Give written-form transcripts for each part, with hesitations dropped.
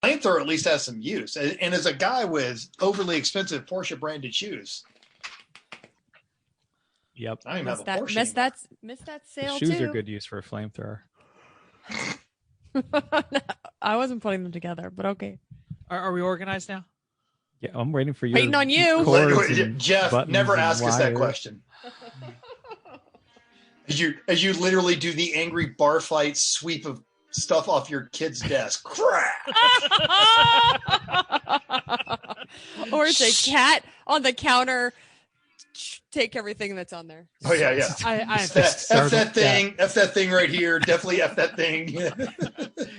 flamethrower at least has some use. And as a guy with overly expensive Porsche branded shoes. Yep. I don't even have a Porsche Miss that sale Shoes too. are good use for a flamethrower. I wasn't putting them together, but okay. Are we organized now? Yeah, I'm waiting for you. Waiting on you. Jeff, never ask us that question. As you literally do the angry bar fight sweep of stuff off your kid's desk. Crack! Or it's a cat on the counter. Take everything that's on there. Oh yeah. F that thing right here. Definitely F that thing.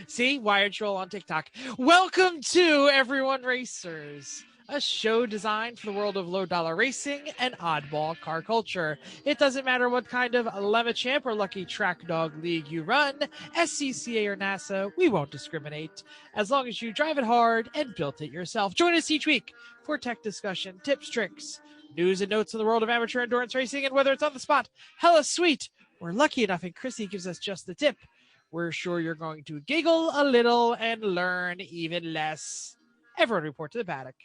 See, Wired Troll on TikTok. Welcome to Everyone Racers, a show designed for the world of low dollar racing and oddball car culture. It doesn't matter what kind of Lemachamp or Lucky Track Dog League you run, SCCA or NASA, we won't discriminate, as long as you drive it hard and built it yourself. Join us each week for tech discussion, tips, tricks, news and notes in the world of amateur endurance racing, and whether it's on the spot, hella sweet, we're lucky enough and Chrissy gives us just the tip, we're sure you're going to giggle a little and learn even less. Everyone report to the paddock.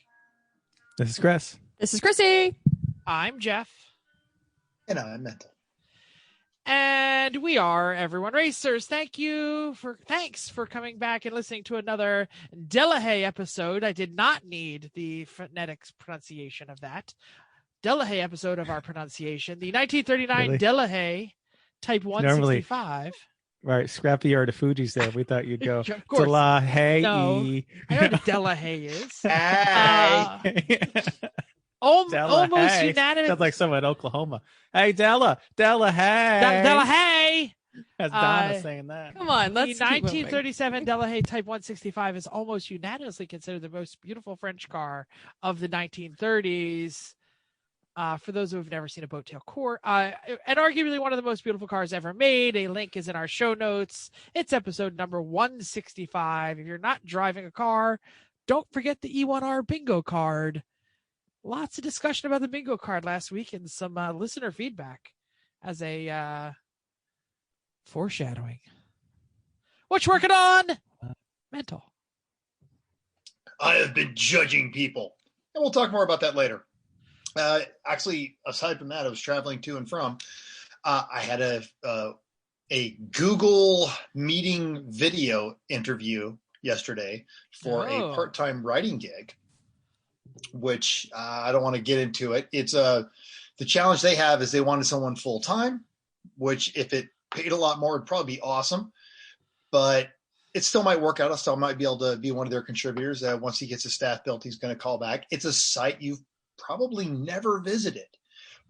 This is Chris. This is Chrissy. I'm Jeff. And I'm Mental. And we are Everyone Racers. Thanks for coming back and listening to another Delahaye episode. I did not need the phonetic pronunciation of that. Delahaye episode of our pronunciation. The 1939 Really? Delahaye Type 165. Right, Scrappy or the Fuji's there. We thought you'd go Of course. Delahaye. No, I know what Delahaye is. Hey. Almost Delahaye. unanimous. Sounds like someone in Oklahoma. Hey, Delahaye. Delahaye. That's Donna saying that. Come on, The let's keep moving. 1937 Delahaye Type 165 is almost unanimously considered the most beautiful French car of the 1930s. For those who have never seen a boat tail core, and arguably one of the most beautiful cars ever made. A link is in our show notes. It's episode number 165. If you're not driving a car, don't forget the E1R bingo card. Lots of discussion about the bingo card last week and some listener feedback as a foreshadowing. What you working on? Mental. I have been judging people. And we'll talk more about that later. Actually, aside from that, I was traveling to and from. I had a Google meeting video interview yesterday for a part-time writing gig, which I don't want to get into it. It's the challenge they have is they wanted someone full-time, which if it paid a lot more, it'd probably be awesome, but it still might work out. I still might be able to be one of their contributors. Once he gets his staff built, he's going to call back. It's a site you've probably never visited,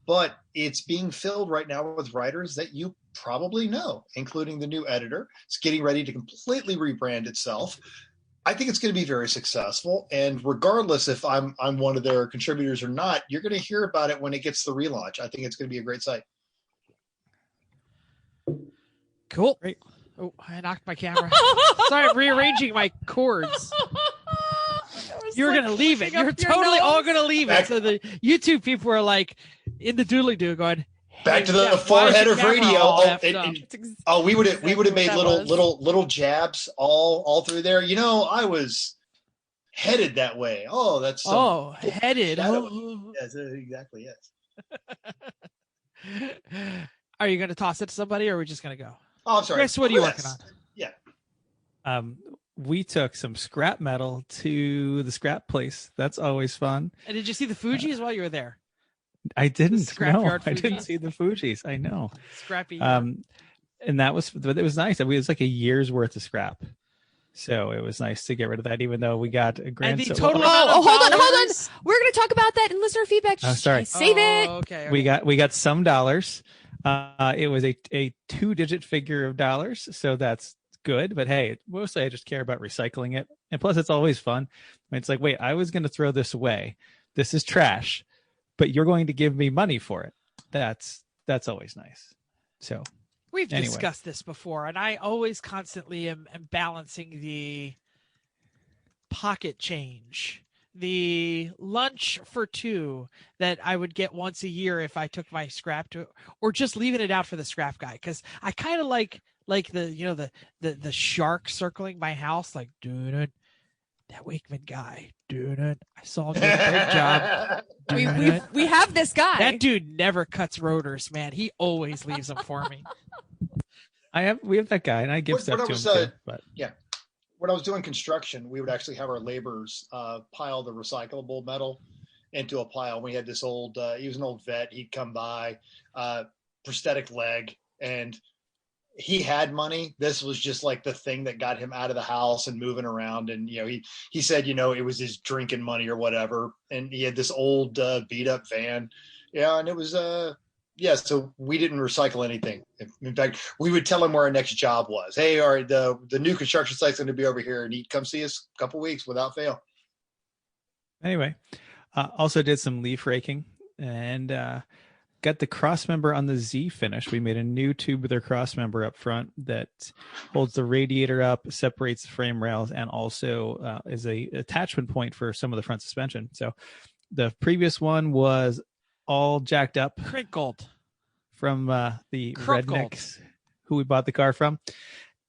but it's being filled right now with writers that you probably know, including the new editor. It's getting ready to completely rebrand itself. I think it's going to be very successful, and regardless if I'm one of their contributors or not, you're going to hear about it when it gets the relaunch. I think it's going to be a great site. Cool. Great. Oh, I knocked my camera. Sorry, I'm rearranging my cords. You were going to leave it. You're totally all going to leave it. So the YouTube people were like in the doodly-doo going, back to the forehead of radio. We would have made little jabs all through there. You know, I was headed that way. Oh, that's headed. Yes, exactly. Yes. Are you going to toss it to somebody, or are we just going to go? Oh, I'm sorry. Chris, what are you working on? Yeah. We took some scrap metal to the scrap place. That's always fun. And did you see the Fuji's while you were there? I didn't. Scrapyard I didn't see the Fuji's. I know. Scrappy. And it was nice. I mean, it was like a year's worth of scrap. So it was nice to get rid of that, even though we got a grand. And the total hold on. We're going to talk about that in listener feedback. Oh, sorry. Save it. Okay. We got some dollars. It was a 2-digit figure of dollars. So that's good. But hey, mostly I just care about recycling it. And plus it's always fun. I mean, it's like, wait, I was going to throw this away. This is trash, but you're going to give me money for it. That's always nice. So we've discussed this before, and I always constantly am balancing the pocket change, the lunch for two that I would get once a year if I took my scrap to, or just leaving it out for the scrap guy. Cause I kind of like the, the shark circling my house, like, dude, that Wakeman guy, dude, I saw him do a great job. We have this guy. That dude never cuts rotors, man. He always leaves them for me. We have that guy, and I give stuff to him too. But yeah, when I was doing construction, we would actually have our laborers pile the recyclable metal into a pile. We had this old, he was an old vet. He'd come by, prosthetic leg, and he had money. This was just like the thing that got him out of the house and moving around. And, he said, it was his drinking money or whatever. And he had this old beat up van. Yeah. And it was, so we didn't recycle anything. In fact, we would tell him where our next job was. Hey, all right, the new construction site's going to be over here, and he'd come see us a couple weeks without fail. Anyway, also did some leaf raking and got the cross member on the Z finished. We made a new tubular cross member up front that holds the radiator up, separates the frame rails, and also is a attachment point for some of the front suspension. So the previous one was all jacked up, crinkled from the rednecks who we bought the car from,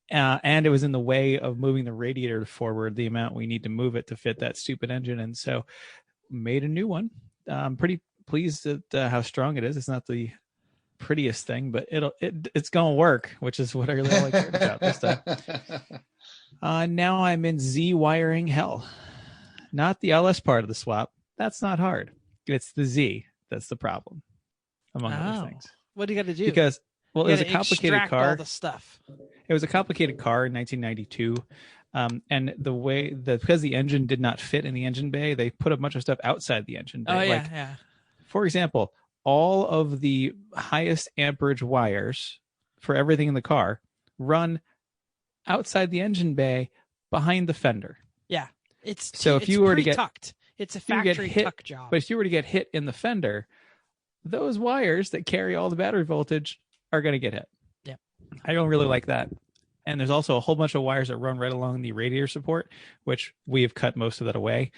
and it was in the way of moving the radiator forward the amount we need to move it to fit that stupid engine. And so made a new one. I'm pretty pleased at how strong it is. It's not the prettiest thing, but it's gonna work, which is what I really like about this stuff. Now I'm in Z wiring hell, not the LS part of the swap. That's not hard. It's the Z that's the problem, among other things. What do you got to do? Because it was a complicated car. All the stuff. It was a complicated car in 1992. And because the engine did not fit in the engine bay, they put a bunch of stuff outside the engine bay. Oh, yeah. For example, all of the highest amperage wires for everything in the car run outside the engine bay behind the fender. Yeah. If you were to get tucked, it's a factory tuck job. But if you were to get hit in the fender, those wires that carry all the battery voltage are going to get hit. Yeah. I don't really like that. And there's also a whole bunch of wires that run right along the radiator support, which we have cut most of that away.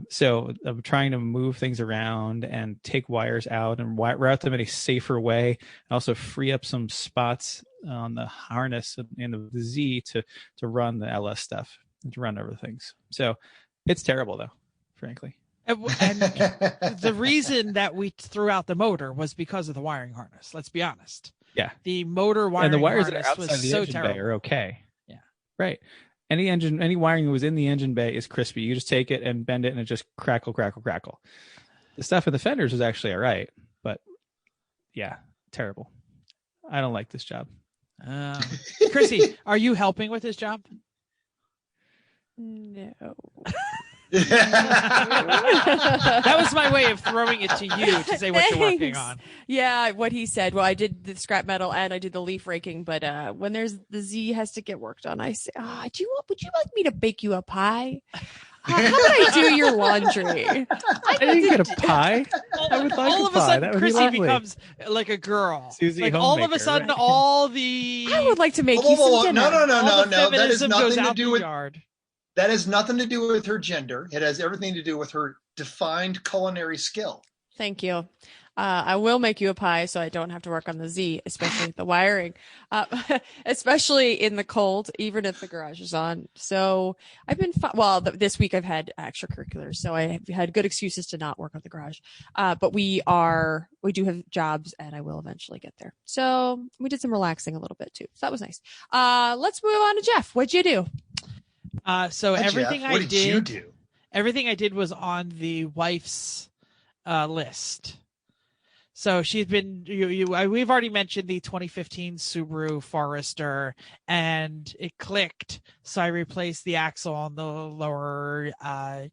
So I'm trying to move things around and take wires out and route them in a safer way, and also free up some spots on the harness and the Z to run the LS stuff and to run other things. So it's terrible, though, frankly. And the reason that we threw out the motor was because of the wiring harness. Let's be honest. Yeah, the motor wiring and the wires that harness are outside was the so engine terrible. bay are okay. Yeah, right. Any wiring that was in the engine bay is crispy. You just take it and bend it, and it just crackle. The stuff in the fenders is actually all right, but yeah, terrible. I don't like this job. Chrissy, are you helping with this job? No. That was my way of throwing it to you to say what you're working on. Yeah, what he said. Well, I did the scrap metal and I did the leaf raking, but when there's the Z has to get worked on, I say, would you like me to bake you a pie? How would I do your laundry? I didn't get a pie. I would like all a of a pie. sudden, That would Chrissy be becomes like a girl. Susie like all of a Homemaker, sudden, right? all the I would like to make you some dinner. No. all the That has feminism goes nothing to out do the with. yard. That has nothing to do with her gender. It has everything to do with her defined culinary skill. Thank you. I will make you a pie so I don't have to work on the Z, especially the wiring, especially in the cold, even if the garage is on. So I've been, this week I've had extracurriculars, so I have had good excuses to not work on the garage. But we do have jobs and I will eventually get there. So we did some relaxing a little bit too. So that was nice. Let's move on to Jeff. What'd you do? So everything Jeff, what did you do? Everything I did was on the wife's list. So she's been. We've already mentioned the 2015 Subaru Forester, and it clicked. So I replaced the axle on the lower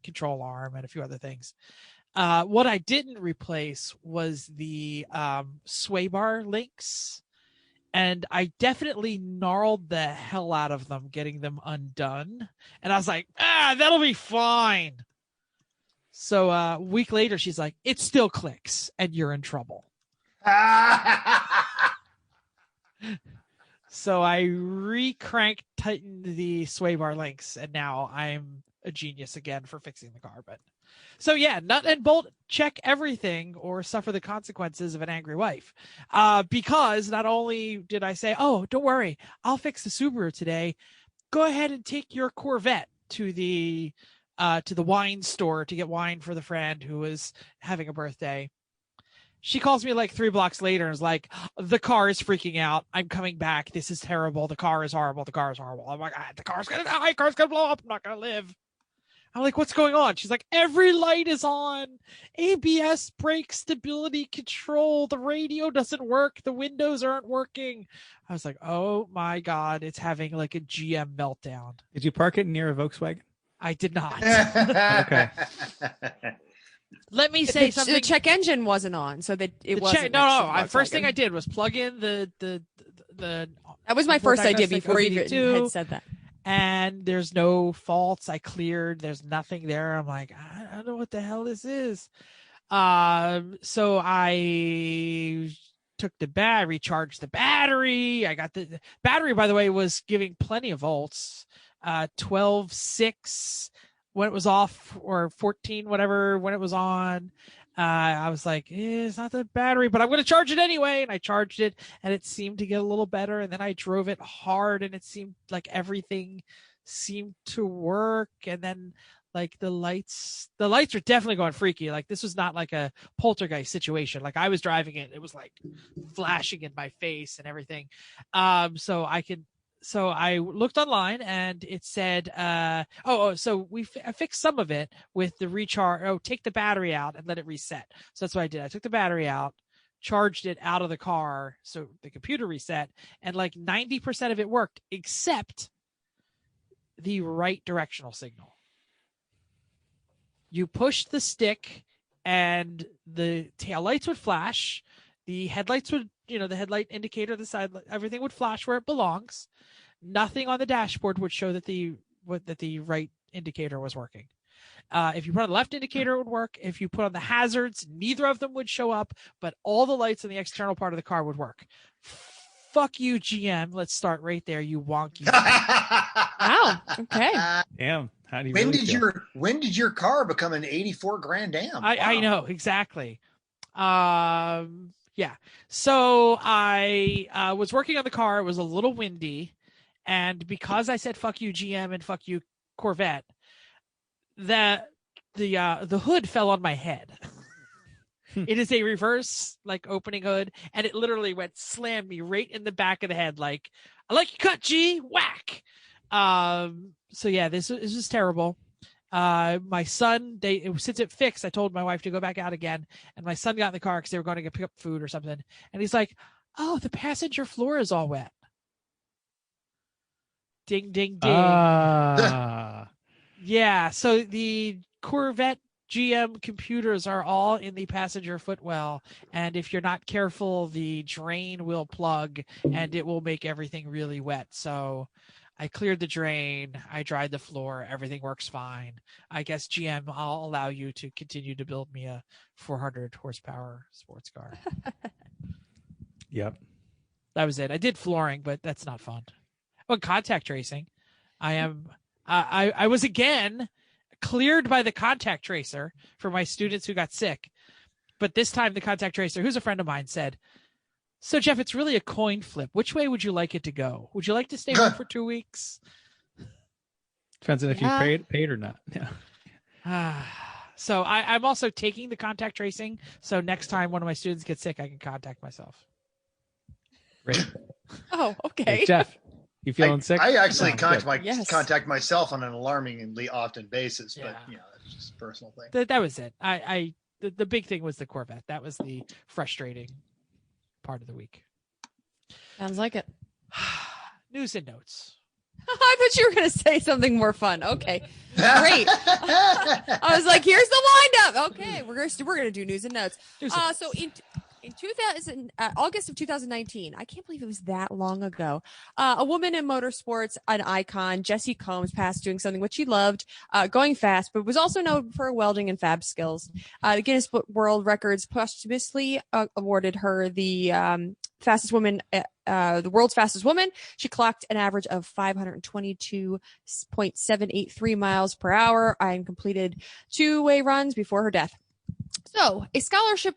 control arm and a few other things. What I didn't replace was the sway bar links. And I definitely gnarled the hell out of them, getting them undone. And I was like, that'll be fine. So a week later, she's like, it still clicks and you're in trouble. So I re-cranked, tightened the sway bar links, and now I'm a genius again for fixing the car. But so yeah, nut and bolt, check everything or suffer the consequences of an angry wife. Because not only did I say, oh, don't worry, I'll fix the Subaru today. Go ahead and take your Corvette to the wine store to get wine for the friend who was having a birthday. She calls me like 3 blocks later and is like, the car is freaking out. I'm coming back. This is terrible. The car is horrible. The car is horrible. I'm like, the car's going to die. The car's going to blow up. I'm not going to live. I'm like, what's going on? She's like, every light is on. ABS, brake, stability control. The radio doesn't work. The windows aren't working. I was like, oh my God, it's having like a GM meltdown. Did you park it near a Volkswagen? I did not. Okay. Let me say something. The check engine wasn't on, so that it wasn't. No. First thing I did was plug in the. That was my first idea before you had said that. And there's no faults. I cleared. There's nothing there. I'm like, I don't know what the hell this is. So I took the battery, recharged the battery. I got the battery, by the way, was giving plenty of volts. 12.6 when it was off, or 14, whatever, when it was on. I was like, it's not the battery, but I'm going to charge it anyway. And I charged it and it seemed to get a little better. And then I drove it hard and it seemed like everything seemed to work. And then like the lights are definitely going freaky. Like this was not like a poltergeist situation. Like I was driving it. It was like flashing in my face and everything. So I looked online and it said, so I fixed some of it with the recharge. Oh, take the battery out and let it reset. So that's what I did. I took the battery out, charged it out of the car. So the computer reset and like 90% of it worked except the right directional signal. You pushed the stick and the tail lights would flash. The headlights would, the headlight indicator, the side, everything would flash where it belongs. Nothing on the dashboard would show that the right indicator was working. If you put on the left indicator, it would work. If you put on the hazards, neither of them would show up, but all the lights in the external part of the car would work. Fuck you, GM. Let's start right there, you wonky. Wow. Okay. Damn. How do you when did your car become an 84 grand dam? I know exactly. Yeah. So I was working on the car. It was a little windy. And because I said, fuck you, GM, and fuck you, Corvette, the hood fell on my head. It is a reverse, like, opening hood. And it literally slammed me right in the back of the head. Like, I like you cut, G, whack. So yeah, this is terrible. My son, since it fixed, I told my wife to go back out again, and my son got in the car because they were going to pick up food or something, and he's like, "Oh, the passenger floor is all wet." Ding, ding, ding. Yeah, so the Corvette GM computers are all in the passenger footwell, and if you're not careful, the drain will plug, and it will make everything really wet. So I cleared the drain. I dried the floor. Everything works fine. I guess, GM, I'll allow you to continue to build me a 400 horsepower sports car. Yep. That was it. I did flooring, but that's not fun. Oh, contact tracing. I was again cleared by the contact tracer for my students who got sick. But this time the contact tracer, who's a friend of mine, said, "So, Jeff, it's really a coin flip. Which way would you like it to go? Would you like to stay home for 2 weeks?" Depends on if you paid or not. Yeah. So I'm also taking the contact tracing. So next time one of my students gets sick, I can contact myself. Great. Oh, okay. Hey, Jeff, you feeling sick? I actually contact myself on an alarmingly often basis, but that's just a personal thing. That was it. The big thing was the Corvette. That was the frustrating part of the week. Sounds like it. News and notes. I thought you were going to say something more fun. Okay, great. I was like, "Here's the windup." Okay, we're going to do news and notes. So in August of 2019, I can't believe it was that long ago. A woman in motorsports, an icon, Jessie Combs, passed doing something which she loved, going fast, but was also known for her welding and fab skills. The Guinness World Records posthumously awarded her the fastest woman, the world's fastest woman. She clocked an average of 522.783 miles per hour and completed two-way runs before her death. So, a scholarship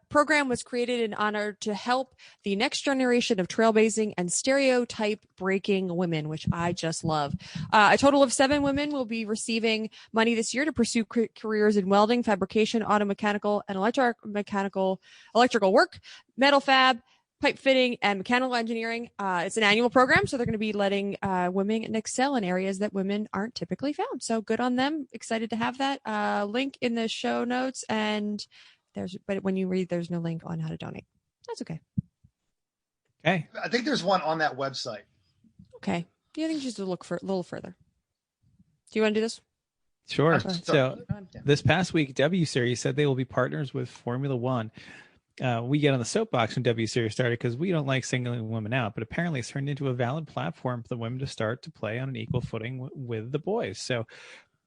program was created in honor to help the next generation of trailblazing and stereotype breaking women, which I just love. A total of 7 women will be receiving money this year to pursue careers in welding, fabrication, auto mechanical, and electrical work, metal fab, pipe fitting, and mechanical engineering. It's an annual program, so they're going to be letting women excel in areas that women aren't typically found. So good on them. Excited to have that link in the show notes. And but when you read, there's no link on how to donate. That's okay. Okay. I think there's one on that website. Okay. Yeah, I think just to look for a little further. Do you want to do this? Sure. Okay. So this past week, W Series said they will be partners with Formula One. We get on the soapbox when W Series started because we don't like singling women out, but apparently it's turned into a valid platform for the women to start to play on an equal footing with the boys. So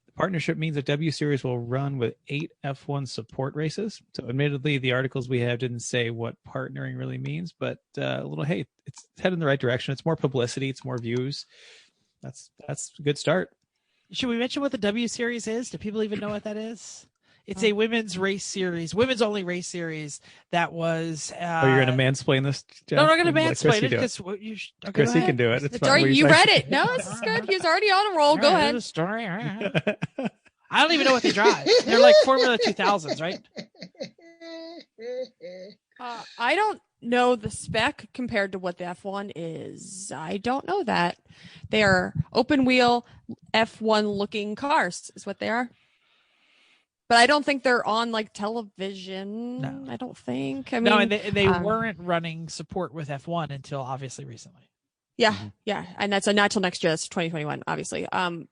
the partnership means that W Series will run with 8 F1 support races. So admittedly, the articles we have didn't say what partnering really means, but hey, it's headed in the right direction. It's more publicity. It's more views. That's a good start. Should we mention what the W Series is? Do people even know what that is? It's a women's race series, women's only race series that was. You're going to mansplain this, Jeff? No, I'm not going to Let mansplain Chrissy it do because Chrissy can do it. It's fine. Sorry, you read it. No, this is good. He's already on a roll. Go ahead. Story. I don't even know what they drive. They're like Formula 2000s, right? I don't know the spec compared to what the F1 is. I don't know that. They are open wheel F1 looking cars is what they are. But I don't think they're on like television. No. I don't think. I mean, no, and they weren't running support with F1 until obviously recently. Yeah, yeah, and that's not till next year. That's 2021, obviously.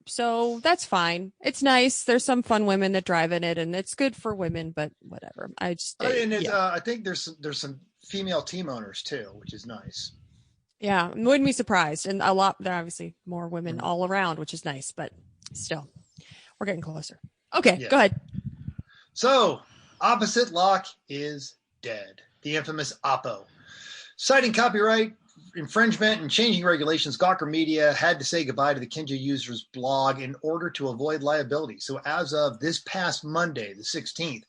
So that's fine. It's nice. There's some fun women that drive in it, and it's good for women. But whatever. I think there's some female team owners too, which is nice. Yeah, wouldn't be surprised. And there are obviously more women all around, which is nice. But still, we're getting closer. Okay, Go ahead. So, opposite lock is dead. The infamous Oppo. Citing copyright infringement and changing regulations, Gawker Media had to say goodbye to the Kinja user's blog in order to avoid liability. So as of this past Monday, the 16th,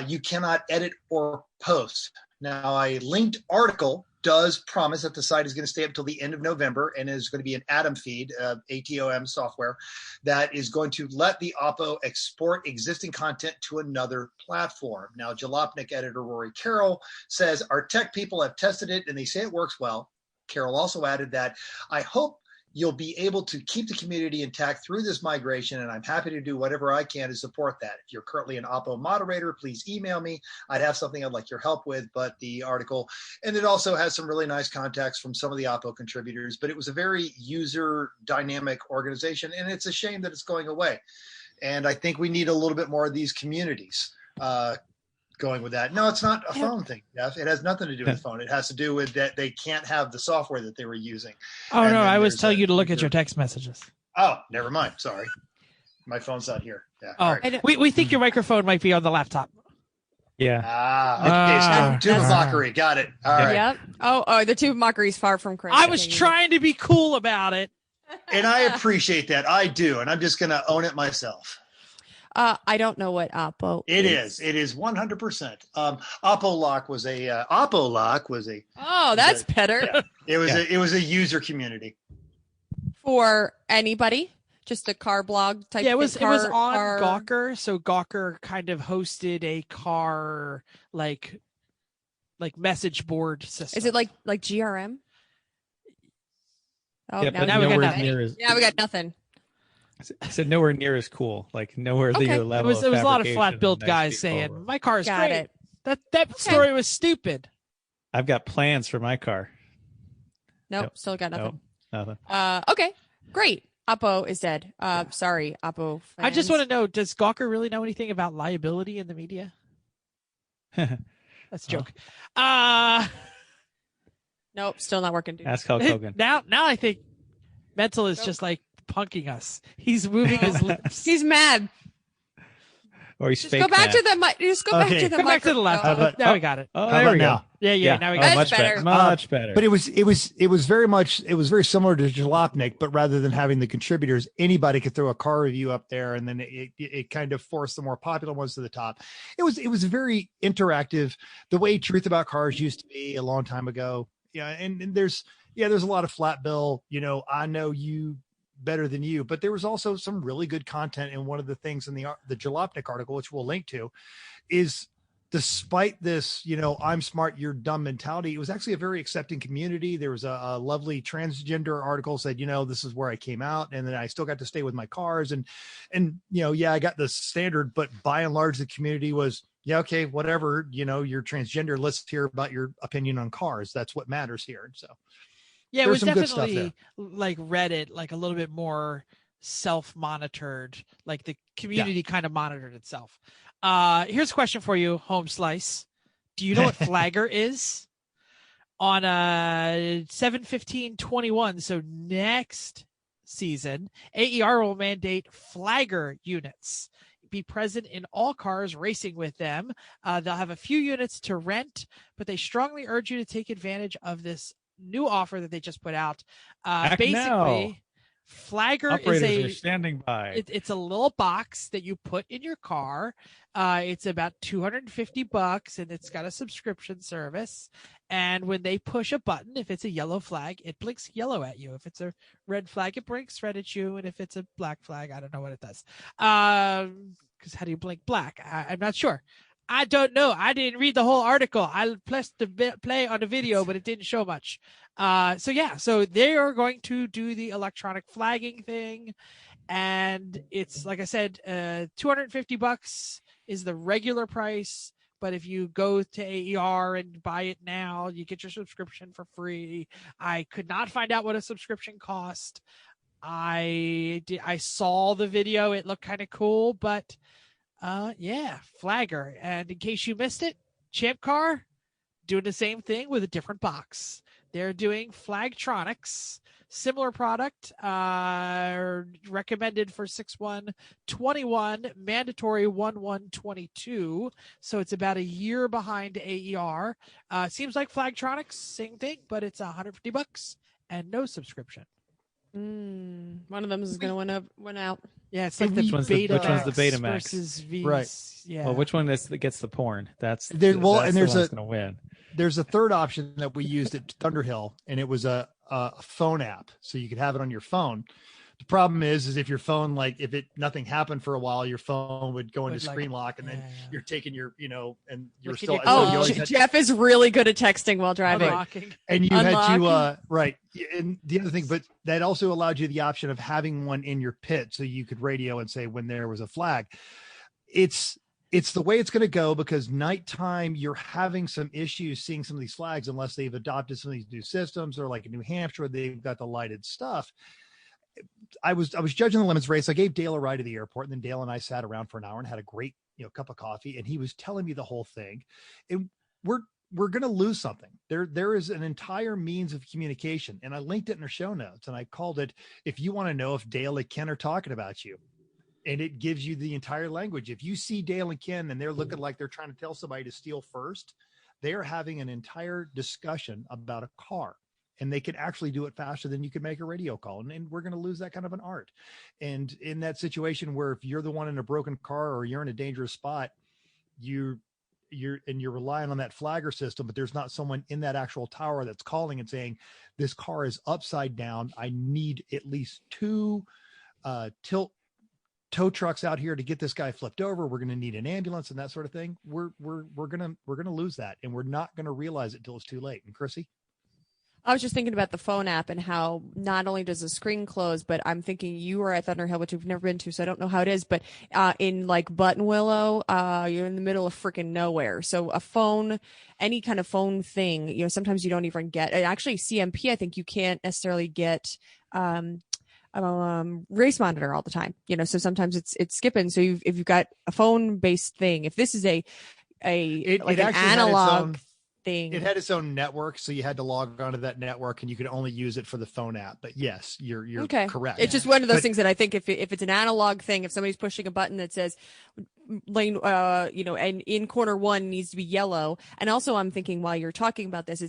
you cannot edit or post. Now, a linked article does promise that the site is going to stay up until the end of November and is going to be an Atom feed, ATOM software, that is going to let the Oppo export existing content to another platform. Now, Jalopnik editor Rory Carroll says, our tech people have tested it and they say it works well. Carroll also added that, I hope you'll be able to keep the community intact through this migration, and I'm happy to do whatever I can to support that. If you're currently an Oppo moderator, please email me. I'd have something I'd like your help with, but the article, and it also has some really nice contacts from some of the Oppo contributors, but it was a very user dynamic organization, and it's a shame that it's going away. And I think we need a little bit more of these communities going with that. No, it's not a phone thing, Jeff. It has nothing to do with phone. It has to do with that they can't have the software that they were using. Oh, no, I was telling you to look at your text messages. Oh, never mind. Sorry. My phone's not here. Yeah. Oh, right. we think your microphone might be on the laptop. Yeah. Okay. So tube mockery. Got it. All right. Yep. Oh, the tube mockery is far from correct. I was trying to be cool about it. And I appreciate that. I do. And I'm just going to own it myself. I don't know what Oppo is. It is 100%. Oppo Lock was a. Oh, that's better. Yeah, it was a user community for anybody. Just a car blog type. Yeah, it was on Gawker. So Gawker kind of hosted a car like message board system. Is it like GRM? Oh, yeah, now we got nothing. We got nothing. I said nowhere near as cool, like nowhere near your level. It was a lot of flat built guys saying my car is great. That story was stupid. I've got plans for my car. Nope, still got nothing. Nothing. Okay, great. Oppo is dead. Sorry, Oppo fans. I just want to know: does Gawker really know anything about liability in the media? That's a joke. Nope, still not working. Dude. Ask Hulk Hogan. Now I think Mental is just like punking us. He's moving his lips. He's mad. Or he's Just fake go back mad. to the mic. Just go back Okay. to the Come back to the microphone. left. Now we got it. Oh, How there we about go. now? Yeah. Now we Oh, got it. much That's better. better. Much better. But it was very similar to Jalopnik, but rather than having the contributors, anybody could throw a car review up there, and then it kind of forced the more popular ones to the top. It was very interactive, the way Truth About Cars used to be a long time ago. Yeah, and there's a lot of flat bill. I know you better than you, but there was also some really good content. And one of the things in the Jalopnik article, which we'll link to, is despite this, I'm smart, you're dumb mentality, it was actually a very accepting community. There was a lovely transgender article said, this is where I came out, and then I still got to stay with my cars. And I got the standard, but by and large, the community was, yeah, okay, whatever, you're transgender. Let's hear about your opinion on cars. That's what matters here. So Yeah, it there's was some good stuff definitely there. like Reddit, like a little bit more self-monitored, like the community kind of monitored itself. Here's a question for you, Home Slice. Do you know what Flagger is? On 7/15/21, so next season, AER will mandate Flagger units be present in all cars racing with them. They'll have a few units to rent, but they strongly urge you to take advantage of this new offer that they just put out. Act Basically, now. Flagger Operators is are standing by. it's a little box that you put in your car. It's about $250, and it's got a subscription service. And when they push a button, if it's a yellow flag, it blinks yellow at you. If it's a red flag, it blinks red at you. And if it's a black flag, I don't know what it does. Because how do you blink black? I'm not sure. I don't know. I didn't read the whole article. I pressed the play on the video, but it didn't show much. So they are going to do the electronic flagging thing, and it's like I said, $250 is the regular price. But if you go to AER and buy it now, you get your subscription for free. I could not find out what a subscription cost. I saw the video. It looked kind of cool, but Flagger. And in case you missed it, Champ Car doing the same thing with a different box. They're doing Flagtronics, similar product, recommended for 6/1/21, mandatory 1/1/22. So it's about a year behind AER. Seems like Flagtronics, same thing, but it's $150 and no subscription. One of them is going to win out. Yeah, it's like the Which one's the Betamax Betamax? versus V's. Right. Yeah. Well, which one that gets the porn? That's There- well, that's and the there's one that's going to win. There's a third option that we used at Thunderhill, and it was a phone app, so you could have it on your phone. The problem is if your phone, like if nothing happened for a while, your phone would go into screen lock, and then you're taking your, and you're Like, still. you always had- Jeff is really good at texting while driving. Unlocking. and you had to Unlock. right. And the other thing, but that also allowed you the option of having one in your pit, so you could radio and say when there was a flag. It's the way it's going to go, because nighttime you're having some issues seeing some of these flags unless they've adopted some of these new systems, or like in New Hampshire, they've got the lighted stuff. I was judging the limits race. I gave Dale a ride to the airport, and then Dale and I sat around for an hour and had a great, cup of coffee. And he was telling me the whole thing. And we're going to lose something. There is an entire means of communication. And I linked it in our show notes, and I called it, if you want to know if Dale and Ken are talking about you. And it gives you the entire language. If you see Dale and Ken and they're looking like they're trying to tell somebody to steal first, they are having an entire discussion about a car, and they can actually do it faster than you can make a radio call. And we're going to lose that kind of an art. And in that situation where if you're the one in a broken car or you're in a dangerous spot, you're relying on that flagger system, but there's not someone in that actual tower that's calling and saying, this car is upside down. I need at least two tow trucks out here to get this guy flipped over. We're going to need an ambulance and that sort of thing. We're going to lose that, and we're not going to realize it till it's too late. And Chrissy? I was just thinking about the phone app and how not only does the screen close, but I'm thinking you were at Thunderhill, which we've never been to, so I don't know how it is, but in like Buttonwillow, you're in the middle of freaking nowhere. So a phone, any kind of phone thing, sometimes you don't even get, actually CMP, I think you can't necessarily get, race monitor all the time, so sometimes it's skipping. So if you've got a phone based thing, if this is an analog thing, it had its own network, so you had to log onto that network, and you could only use it for the phone app. But yes, you're okay. correct. It's just one of those things that I think if it's an analog thing, if somebody's pushing a button that says lane, and in corner one needs to be yellow. And also I'm thinking while you're talking about this,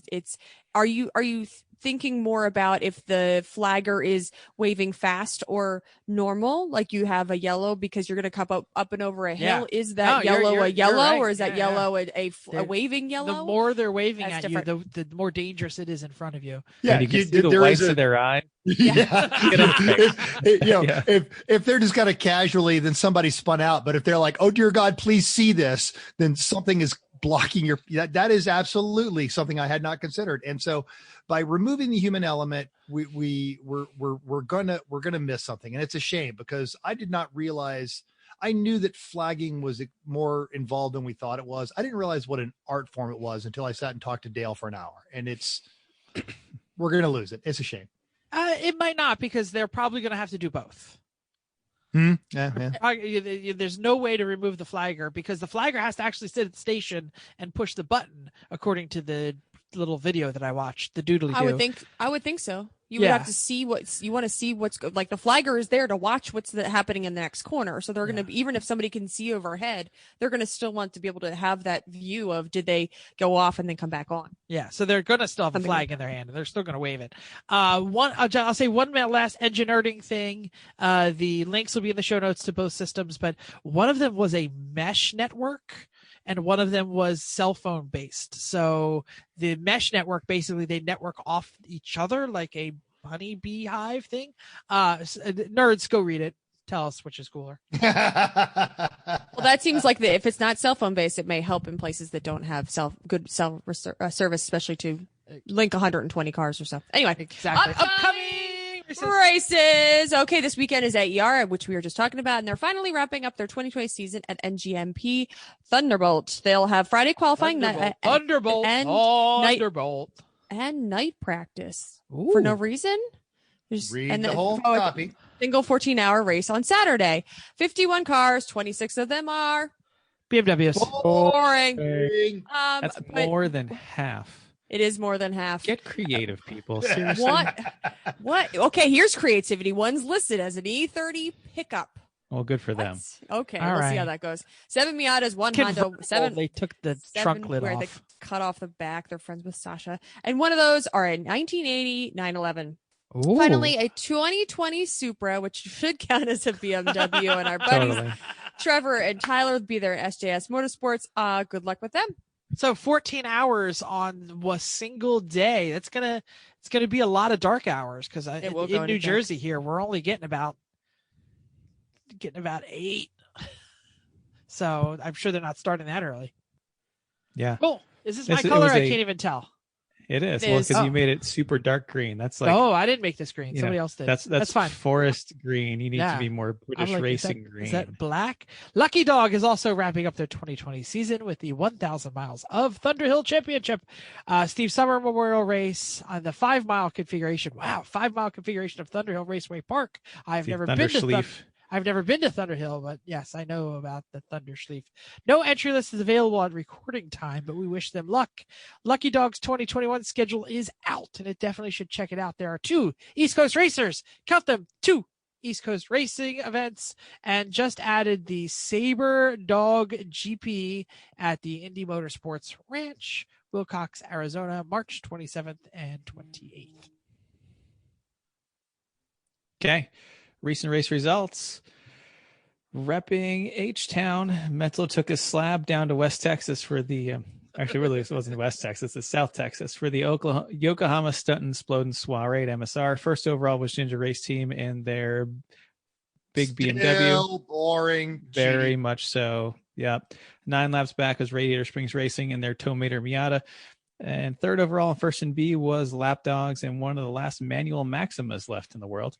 are you thinking more about if the flagger is waving fast or normal, like you have a yellow because you're going to come up and over a hill? Yeah. Is that No, yellow you're a yellow right. or is that Yeah, yellow a waving yellow? The more they're waving That's at you, different. the more dangerous it is in front of you. Yeah, And you can see the there whites is of their eye. Yeah. Get up there. Yeah. If they're just kind of casually, then somebody spun out. But if they're like, oh dear God, please see this, then something is blocking your, that is absolutely something I had not considered. And so by removing the human element, we're gonna miss something. And it's a shame because I did not realize, I knew that flagging was more involved than we thought it was. I didn't realize what an art form it was until I sat and talked to Dale for an hour, and we're going to lose it. It's a shame. It might not, because they're probably going to have to do both. Yeah. There's no way to remove the flagger, because the flagger has to actually sit at the station and push the button, according to the little video that I watched, the doodly do. I would think so. You would have to see what's like. The flagger is there to watch what's happening in the next corner. So they're going to, even if somebody can see overhead, they're going to still want to be able to have that view of, did they go off and then come back on? Yeah. So they're going to still have a flag in their hand, and they're still going to wave it. I'll say one last engine nerding thing. The links will be in the show notes to both systems, but one of them was a mesh network, and one of them was cell phone based. So the mesh network, basically they network off each other like a honey bee hive thing. Nerds, go read it. Tell us which is cooler. Well, that seems like if it's not cell phone based, it may help in places that don't have good cell service, especially to link 120 cars or so. Anyway, Exactly. Upcoming races. Okay, this weekend is at E1R, which we were just talking about, and they're finally wrapping up their 2020 season at NGMP Thunderbolt. They'll have Friday qualifying, Thunderbolt, and night practice. Ooh. For no reason. Read the whole copy. Single 14-hour race on Saturday. 51 cars, 26 of them are BMWs. boring. That's more than half. It is more than half. Get creative, people. Seriously. What? Okay, here's creativity. One's listed as an E30 pickup. Well, good for them. Okay, All we'll see right. how that goes. 7 Miatas, 1 Honda, 7. They took the trunk lid where off. they cut off the back. They're friends with Sasha. And one of those are a 1980 911. Ooh. Finally, a 2020 Supra, which should count as a BMW. And our buddies, Totally. Trevor and Tyler, will be there at SJS Motorsports. Good luck with them. So 14 hours on a single day. It's gonna be a lot of dark hours, because in New Jersey here we're only getting about 8. So I'm sure they're not starting that early. Yeah. Cool. Is this my It color? was I can't even tell. It is. It Well, is. because Oh. you made it super dark green. That's like, I didn't make this green. Somebody else did. That's fine. forest green. You need Yeah. to be more British I'm like, racing is green. that black? Lucky Dog is also wrapping up their 2020 season with the 1,000 miles of Thunderhill Championship. Steve Summer Memorial Race on the 5-mile configuration. Wow, 5-mile configuration of Thunderhill Raceway Park. I've never been to I've never been to Thunderhill, but yes, I know about the Thunderschleif. No entry list is available on recording time, but we wish them luck. Lucky Dog's 2021 schedule is out, and it definitely should check it out. There are 2 East Coast racers. Count them, 2 East Coast racing events, and just added the Sabre Dog GP at the Indy Motorsports Ranch, Wilcox, Arizona, March 27th and 28th. Okay. Recent race results. Repping H-Town, Mental took a slab down to West Texas for the, actually really it wasn't West Texas, it's South Texas, for the Yokohama Stunt and Splodin Soiree at MSR. First overall was Ginger Race Team in their big BMW. Still boring. Very much so. Yep. 9 laps back was Radiator Springs Racing in their Tomater Miata. And third overall, first in B, was Lapdogs and one of the last manual Maximas left in the world.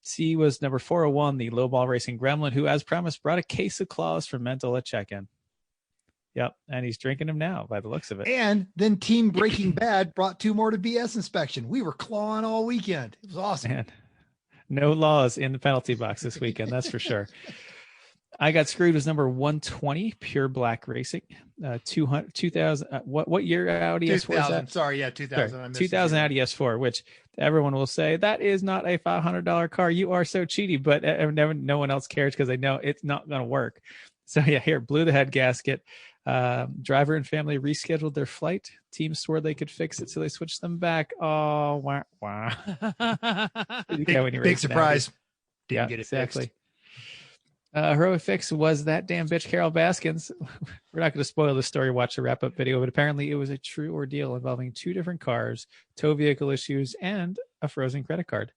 C was number 401, the lowball racing Gremlin, who, as promised, brought a case of claws for Mental at check-in. Yep, and he's drinking them now by the looks of it. And then Team Breaking Bad brought 2 more to BS inspection. We were clawing all weekend. It was awesome. Man, no laws in the penalty box this weekend, that's for sure. I Got Screwed was number 120, Pure Black Racing. 2000. What year Audi S4 is that? Sorry, yeah, 2000. Sorry, 2000 Audi S4, which everyone will say that is not a $500 car. You are so cheaty, but no one else cares because they know it's not going to work. So yeah, here blew the head gasket. Driver and family rescheduled their flight. Team swore they could fix it, so they switched them back. Oh, wah, wah. Big surprise. Didn't get it exactly. fixed. Heroic fix was that damn bitch Carol Baskins. We're not going to spoil the story. Watch the wrap-up video, but apparently it was a true ordeal involving 2 different cars, tow vehicle issues, and a frozen credit card.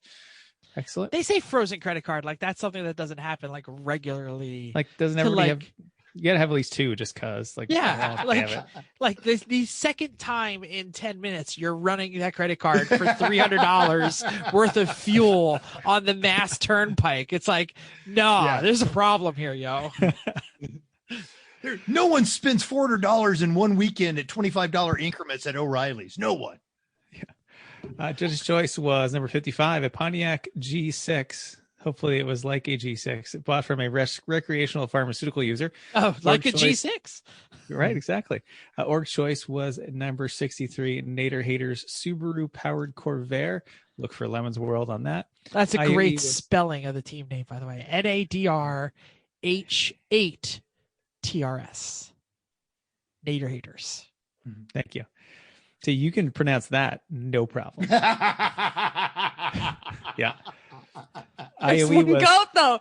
Excellent. They say frozen credit card like that's something that doesn't happen like regularly. Like doesn't everybody have? You gotta have at least 2 just cause. Like yeah, like the second time in 10 minutes you're running that credit card for $300 worth of fuel on the Mass Turnpike. It's like, no, there's a problem here, yo. No one spends $400 in one weekend at $25 increments at O'Reilly's. No one. Judge's choice was number 55, a Pontiac G6. Hopefully it was like a G6 bought from a recreational pharmaceutical user. Oh, like a G6. Right, exactly. Org choice was number 63, Nader Hater's Subaru powered Corvair. Look for Lemon's World on that. That's a great spelling of the team name, by the way. NADRH8TRS. Nader Haters. Thank you. So you can pronounce that, no problem. Yeah. Just one goat, though.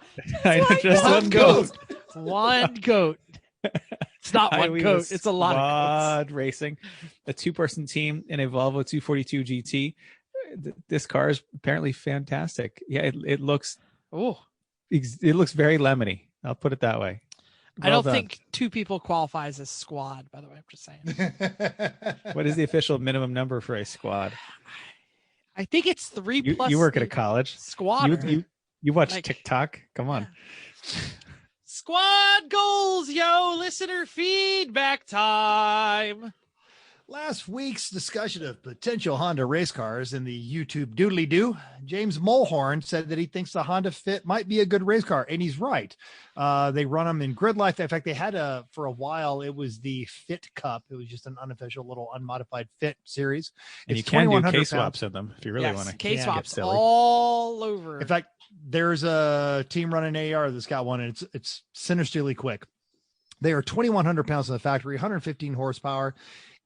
Just one goat. One goat. It's not one goat. It's a lot of goats. Racing. A 2-person team in a Volvo 242 GT. This car is apparently fantastic. Yeah, it looks. Oh, it looks very lemony. I'll put it that way. I don't think 2 people qualifies as squad, by the way. I'm just saying. What is the official minimum number for a squad? I think it's 3 plus. You work at a college. Squad. You watch TikTok. Come on. Squad goals, yo. Listener feedback time. Last week's discussion of potential Honda race cars in the YouTube doodly-doo, James Mulhorn said that he thinks the Honda Fit might be a good race car, and he's right. They run them in grid life. In fact, they had for a while, it was the Fit Cup. It was just an unofficial little unmodified Fit series. And you can do K-swaps in them if you really want to. K-swaps all over. In fact, there's a team running AR that's got one, and it's sinisterly quick. They are 2,100 pounds in the factory, 115 horsepower.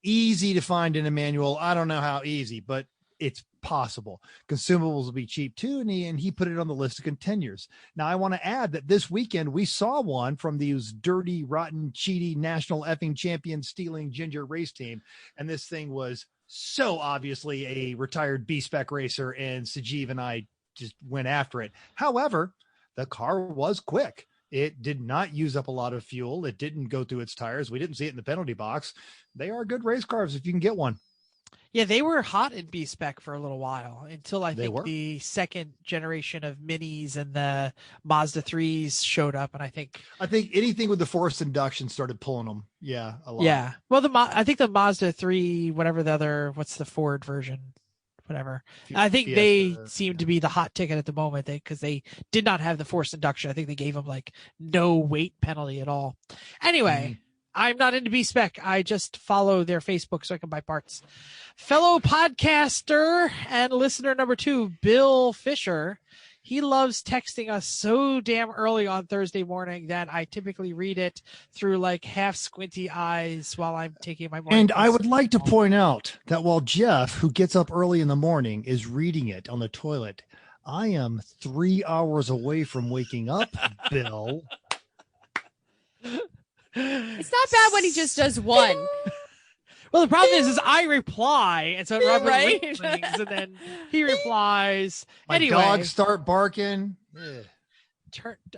Easy to find in a manual. I don't know how easy, but it's possible. Consumables will be cheap too, and he put it on the list of contenders. Now, I want to add that this weekend we saw one from these dirty, rotten, cheaty, national effing champion stealing ginger race team, and this thing was so obviously a retired B-spec racer, and Sajeev and I just went after it. However, the car was quick. It did not use up a lot of fuel. It didn't go through its tires. We didn't see it in the penalty box. They are good race cars if you can get one. Yeah, they were hot in B-spec for a little while until I think the second generation of minis and the Mazda 3s showed up. And I think anything with the forced induction started pulling them. Yeah, a lot. Yeah. Well, I think the Mazda 3, whatever what's the Ford version? Whatever. I think they seem to be the hot ticket at the moment because they did not have the forced induction. I think they gave them like no weight penalty at all. Anyway, I'm not into B-spec. I just follow their Facebook so I can buy parts. Fellow podcaster and listener number 2, Bill Fisher. He loves texting us so damn early on Thursday morning that I typically read it through like half squinty eyes while I'm taking my morning. And I would like to point out that while Jeff, who gets up early in the morning, is reading it on the toilet, I am 3 hours away from waking up, Bill. It's not bad when he just does one. Well, the problem is I reply, and so Robert rings, and then he replies. My dogs start barking.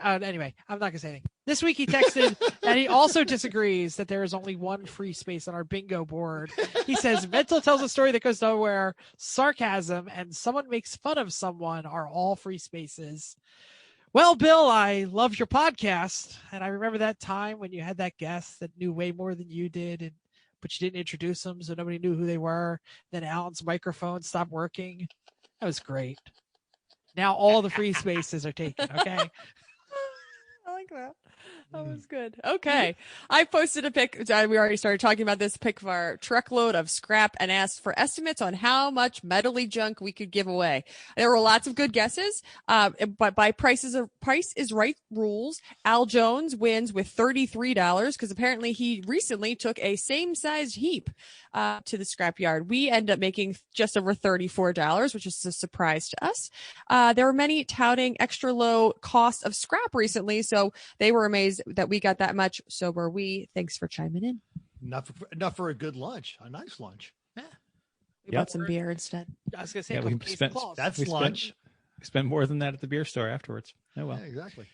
Anyway, I'm not gonna say anything. This week he texted, and he also disagrees that there is only one free space on our bingo board. He says mental tells a story that goes nowhere, sarcasm, and someone makes fun of someone are all free spaces. Well, Bill, I love your podcast, and I remember that time when you had that guest that knew way more than you did, but you didn't introduce them, so nobody knew who they were. Then Alan's microphone stopped working. That was great. Now all the free spaces are taken, okay? I like that. That was good. Okay. I posted a pic. We already started talking about this pic of our truckload of scrap and asked for estimates on how much metally junk we could give away. There were lots of good guesses. But by Price is Right rules, Al Jones wins with $33 because apparently he recently took a same sized heap to the scrap yard. We end up making just over $34, which is a surprise to us. There were many touting extra low cost of scrap recently, so they were amazed that we got that much. So were we. Thanks for chiming in. Enough for a good lunch, a nice lunch. We bought some beer instead. I was gonna say, we That's lunch. Spend more than that at the beer store afterwards. Oh well. Yeah, exactly.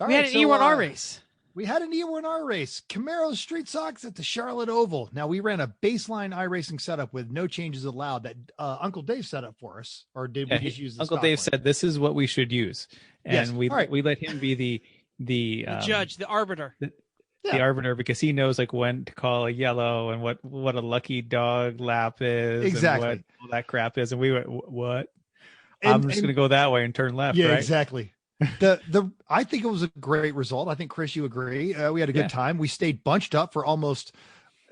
We had an E1R race. We had an E1R race. Camaro Street Socks at the Charlotte Oval. Now we ran a baseline iRacing setup with no changes allowed that Uncle Dave set up for us, or did we just use the Uncle stock Dave one? said this is what we should use, and Yes. we All right. let him be the Judge, the arbiter. the arbiter, because he knows like when to call a yellow and what a lucky dog lap is, Exactly. and what all that crap is, and we went, what? And- I'm just going to go that way and turn left. Yeah, right? exactly. I think it was a great result. I think, Chris, you agree. We had a good time. We stayed bunched up for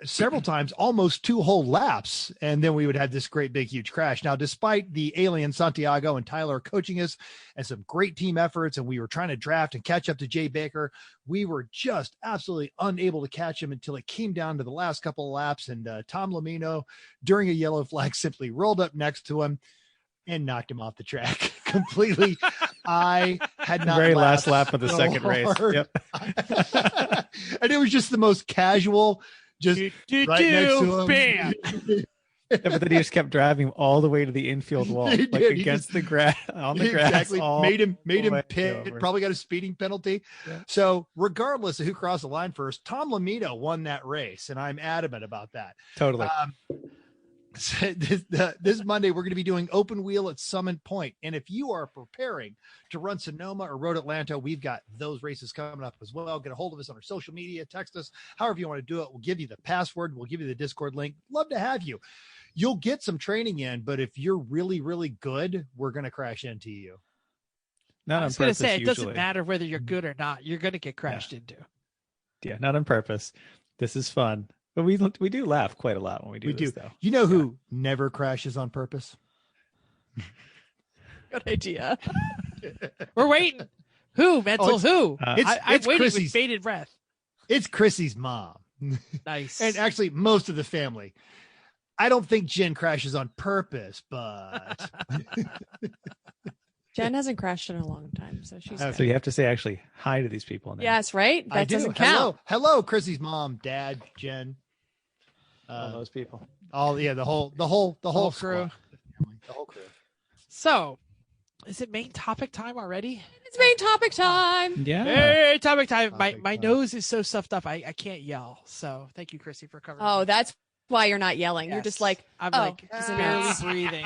several times, almost 2 whole laps. And then we would have this great, big, huge crash. Now, despite the alien Santiago and Tyler coaching us and some great team efforts, and we were trying to draft and catch up to Jay Baker, we were just absolutely unable to catch him until it came down to the last couple of laps. And Tom Lamino, during a yellow flag, simply rolled up next to him and knocked him off the track completely. I had not Very laughed last lap of the so second race. hard. Yep. And it was just the most casual, just right next to him. Bam. Yeah, but then he just kept driving him all the way to the infield wall, He like did. He against just- the grass, on the grass. Exactly. all Made him the way pit. over. Probably got a speeding penalty. Yeah. So regardless of who crossed the line first, Tom Lamino won that race, and I'm adamant about that. Totally. This Monday, we're going to be doing open wheel at Summit Point. And if you are preparing to run Sonoma or Road Atlanta, we've got those races coming up as well. Get a hold of us on our social media, text us, however you want to do it. We'll give you the password. We'll give you the Discord link. Love to have you. You'll get some training in, but if you're really, really good, we're going to crash into you. Not I on was gonna purpose. say, it usually. doesn't matter whether you're good or not. You're gonna get crashed into. Yeah, not on purpose. This is fun, but we do laugh quite a lot when we do. We this, do. though. You know who never crashes on purpose? Good idea. We're waiting. Who? Mental who? Uh, It's I'm waiting Chrissy's. with bated breath. It's Chrissy's mom. Nice. And actually most of the family. I don't think Jen crashes on purpose, but Jen hasn't crashed in a long time, so she's So good. you have to say actually hi to these people. Now. Yes, right? I That do. doesn't count. Hello, Chrissy's mom, dad, Jen. all those people. The whole whole squad. crew. The whole crew. So, is it main topic time already? It's main topic time. Yeah. Hey, topic time. My Topic time. nose is so stuffed up, I can't yell. So, thank you, Chrissy, for covering. Oh, me. that's why you're not yelling. You're Yes. just like, I'm oh, like news and barely notes. breathing.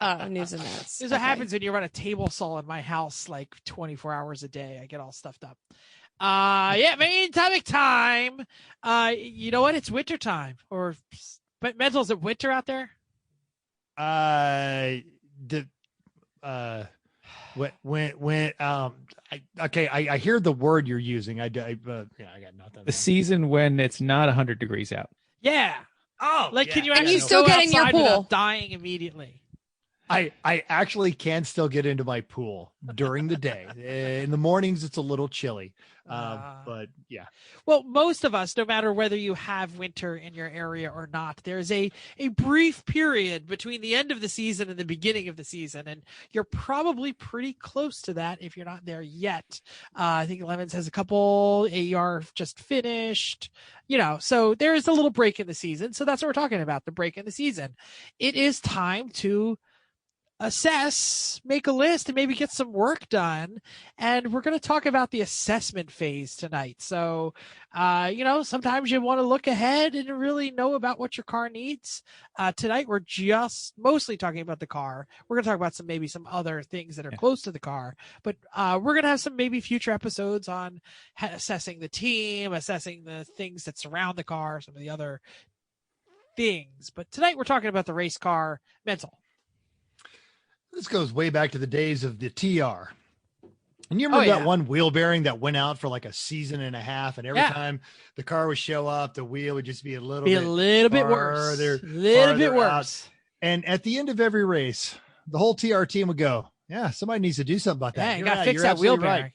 Oh, news and notes. This is what happens when you run a table saw in my house like 24 hours a day. I get all stuffed up. Yeah, main topic time. You know what? It's winter time. But Mental, is it winter out there? I hear the word you're using. I got nothing. The season when it's not 100 degrees out. Yeah. Oh, Like, can you And actually you still go get in your outside pool. without dying immediately? I actually can still get into my pool during the day. In the mornings, it's a little chilly. But yeah. Well, most of us, no matter whether you have winter in your area or not, there's a brief period between the end of the season and the beginning of the season. And you're probably pretty close to that if you're not there yet. I think Lemons has a couple, AER just finished, so there is a little break in the season. So that's what we're talking about, the break in the season. It is time to assess, make a list, and maybe get some work done. And we're going to talk about the assessment phase tonight. So, sometimes you want to look ahead and really know about what your car needs. Tonight, we're just mostly talking about the car. We're going to talk about maybe some other things that are close to the car, but we're going to have some maybe future episodes on assessing the team, assessing the things that surround the car, some of the other things. But tonight, we're talking about the race car. Mental. This goes way back to the days of the TR. And you remember yeah. that one wheel bearing that went out for like a season and a half, and every Yeah. time the car would show up, the wheel would just be a little Be a bit little bit worse. farther- Little bit farther out. worse. And at the end of every race, the whole TR team would go, "Yeah, somebody needs to do something about Yeah, that." you You're got to right, fix you're that wheel absolutely right. bearing.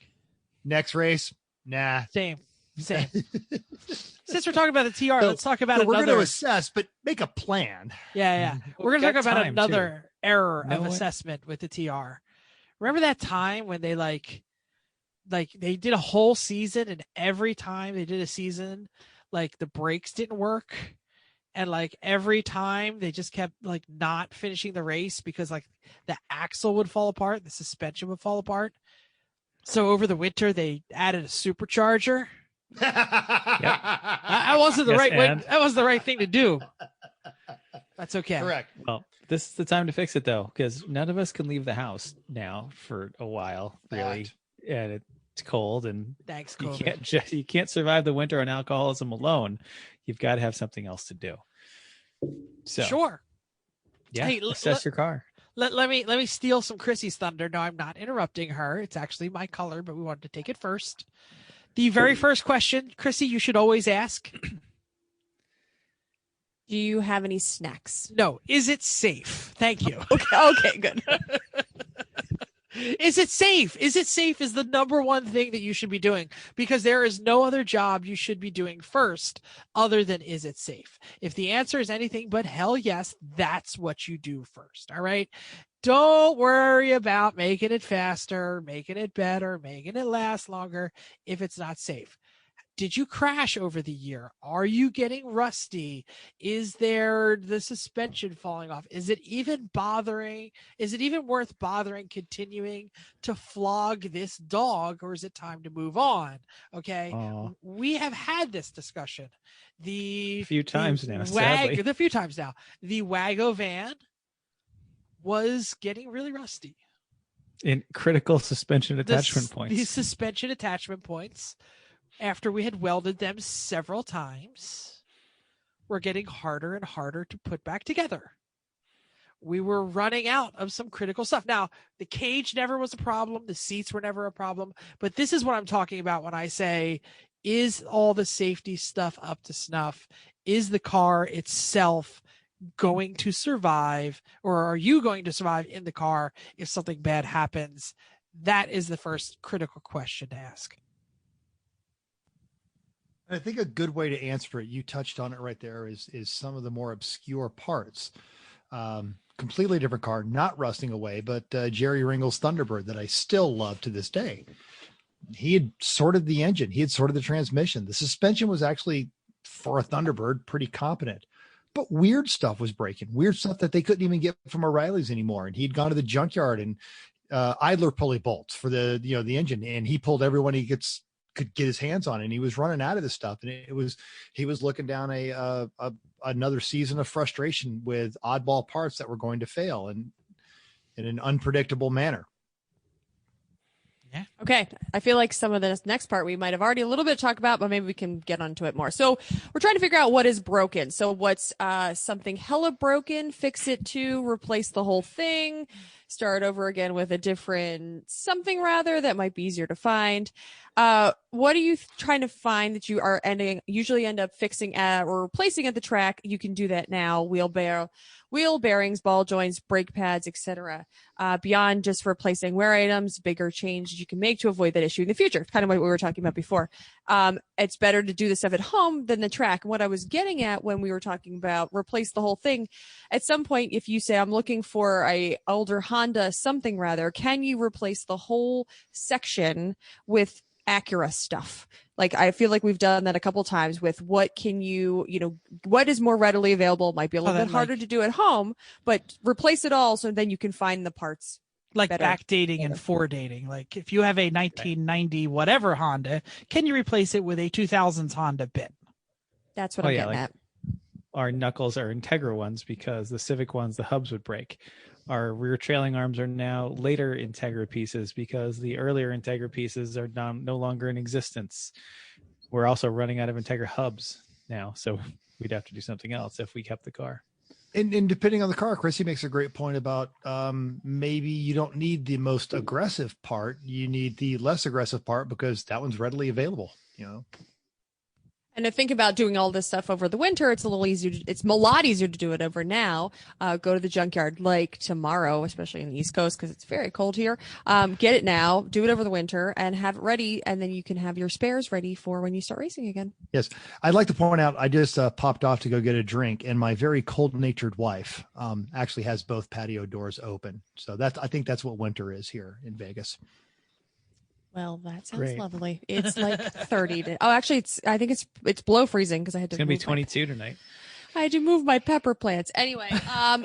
Next race, nah. Same. Since we're talking about the TR, So- let's talk about So we're going another. to assess, but make a plan. Yeah. Well, We're going to we talk got about time, another error No of one- assessment with the TR. Remember that time when they like they did a whole season, and every time they did a season, like the brakes didn't work, and like every time they just kept like not finishing the race because like the axle would fall apart, the suspension would fall apart. So over the winter they added a supercharger. That wasn't the Yes, right way. and? That was the right thing to do. That's okay. Correct. Well, this is the time to fix it though, because none of us can leave the house now for a while, really, and it's cold, and Thanks, you COVID. you can't survive the winter on alcoholism alone. You've got to have something else to do. So Sure. yeah, Hey, assess your car. Let me steal some Chrissy's thunder. No, I'm not interrupting her. It's actually my color, but we wanted to take it first. The very first question, Chrissy, you should always ask. Do you have any snacks? No, is it safe? Thank you. Okay, good. Is it safe? Is it safe is the number one thing that you should be doing, because there is no other job you should be doing first other than is it safe? If the answer is anything but hell yes, that's what you do first. All right. Don't worry about making it faster, making it better, making it last longer if it's not safe. Did you crash over the year? Are you getting rusty? Is there the suspension falling off? Is it even bothering? Is it even worth bothering continuing to flog this dog, or is it time to move on? Okay. Aw. We have had this discussion. A few times now, sadly. The few times now. The Wago van was getting really rusty. In critical suspension attachment The points. suspension attachment points, after we had welded them several times, were getting harder and harder to put back together. We were running out of some critical stuff. Now, the cage never was a problem. The seats were never a problem. But this is what I'm talking about when I say, is all the safety stuff up to snuff? Is the car itself going to survive, or are you going to survive in the car if something bad happens? That is the first critical question to ask. I think a good way to answer it, you touched on it right there, is some of the more obscure parts. Completely different car, not rusting away, but Jerry Ringle's Thunderbird that I still love to this day. He had sorted the engine. He had sorted the transmission. The suspension was actually, for a Thunderbird, pretty competent. But weird stuff was breaking. Weird stuff that they couldn't even get from O'Reilly's anymore. And he'd gone to the junkyard and idler pulley bolts for the engine, and he pulled everyone he could get his hands on, and he was running out of this stuff. And he was looking down another season of frustration with oddball parts that were going to fail and in an unpredictable manner. Yeah. Okay. I feel like some of this next part we might have already a little bit talked about, but maybe we can get onto it more. So we're trying to figure out what is broken. So what's something hella broken, fix it to, replace the whole thing, start over again with a different something rather that might be easier to find. What are you trying to find that you are usually end up fixing at or replacing at the track? You can do that now. Wheel bearings, ball joints, brake pads, etc. Beyond just replacing wear items, bigger changes you can make to avoid that issue in the future. Kind of what we were talking about before. It's better to do this stuff at home than the track. And what I was getting at when we were talking about replace the whole thing, at some point, if you say, I'm looking for a older Honda something rather, can you replace the whole section with Acura stuff? Like, I feel like we've done that a couple times with what can what is more readily available. Might be a little bit harder to do at home, but replace it all so then you can find the parts. Like better. backdating and foredating. Like if you have a 1990 whatever Honda, can you replace it with a 2000s Honda bit? That's what I'm getting at. Our knuckles are Integra ones because the Civic ones, the hubs would break. Our rear trailing arms are now later Integra pieces because the earlier Integra pieces are no longer in existence. We're also running out of Integra hubs now, so we'd have to do something else if we kept the car. And depending on the car, Chrissy makes a great point about maybe you don't need the most aggressive part. You need the less aggressive part because that one's readily available, you know. And to think about doing all this stuff over the winter, it's a little easier. It's a lot easier to do it over now. Go to the junkyard like tomorrow, especially in the East Coast because it's very cold here. Get it now, do it over the winter, and have it ready, and then you can have your spares ready for when you start racing again. Yes, I'd like to point out I just popped off to go get a drink, and my very cold-natured wife actually has both patio doors open. So I think that's what winter is here in Vegas. Well, that sounds Great. lovely. It's like 30. Actually, I think it's below freezing because I had to. It's gonna be move 22 tonight. I had to move my pepper plants. Anyway,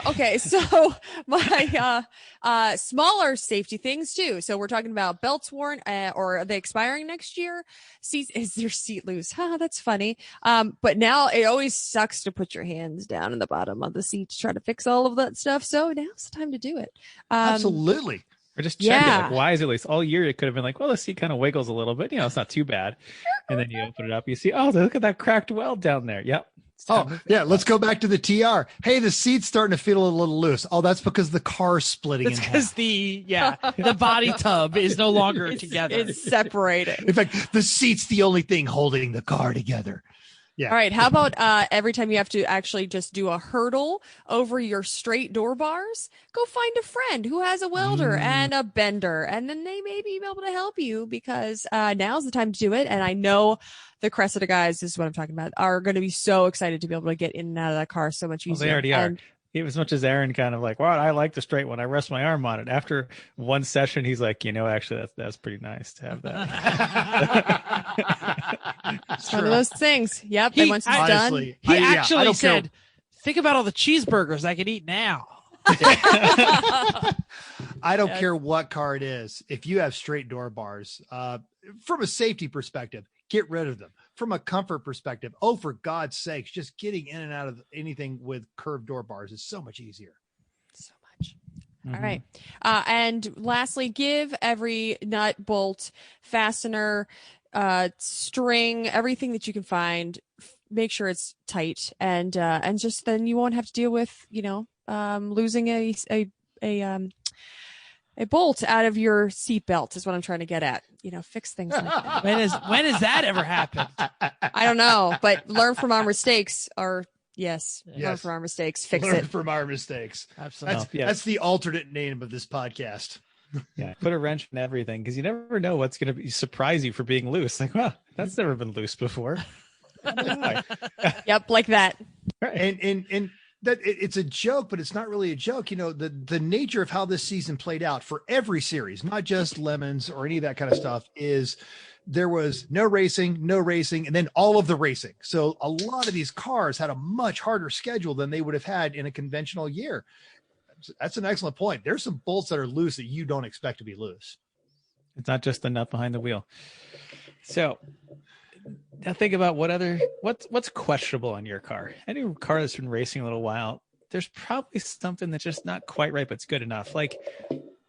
okay, so my smaller safety things too. So we're talking about belts worn, or are they expiring next year? Seats, is your seat loose? That's funny. But now it always sucks to put your hands down in the bottom of the seat to try to fix all of that stuff. So now's the time to do it. Absolutely. Or just check it. Yeah. Like, why is it loose? All year it could have been like, well, the seat kind of wiggles a little bit. You know, it's not too bad. And then you open it up, you see, oh, look at that cracked weld down there. Yep. Oh, yeah. Let's go back to the TR. Hey, the seat's starting to feel a little loose. Oh, that's because the car's splitting It's in because half. the body tub is no longer together. It's separated. In fact, the seat's the only thing holding the car together. Yeah. All right. How about every time you have to actually just do a hurdle over your straight door bars, go find a friend who has a welder and a bender, and then they may be able to help you because now's the time to do it. And I know the Cressida guys, this is what I'm talking about, are going to be so excited to be able to get in and out of that car so much easier. Well, they already are. And As much as Aaron kind of like, well, I like the straight one. I rest my arm on it. After one session, he's like, actually, that's pretty nice to have that. it's one of those things. Yep. He- And once it's done. Honestly, He I actually don't said, think about all the cheeseburgers I could eat now. I don't care what car it is. If you have straight door bars, from a safety perspective, get rid of them. From a comfort perspective, oh, for God's sakes, just getting in and out of anything with curved door bars is so much easier. So much. All right. And lastly, give every nut, bolt, fastener, string, everything that you can find. Make sure it's tight, and just then you won't have to deal with losing a bolt out of your seatbelt is what I'm trying to get at. Fix things like that. When has that ever happened? I don't know, but learn from our mistakes. Learn from our mistakes. Fix Learn it. from our mistakes. Absolutely. That's the alternate name of this podcast. Yeah, put a wrench in everything because you never know what's going to surprise you for being loose. Like, well, that's never been loose before. Yep, like that. And that it's a joke, but it's not really a joke. The nature of how this season played out for every series, not just Lemons or any of that kind of stuff, is there was no racing, and then all of the racing. So a lot of these cars had a much harder schedule than they would have had in a conventional year. That's an excellent point. There's some bolts that are loose that you don't expect to be loose. It's not just the nut behind the wheel. So now think about what's questionable on your car. Any car that's been racing a little while, there's probably something that's just not quite right, but it's good enough. Like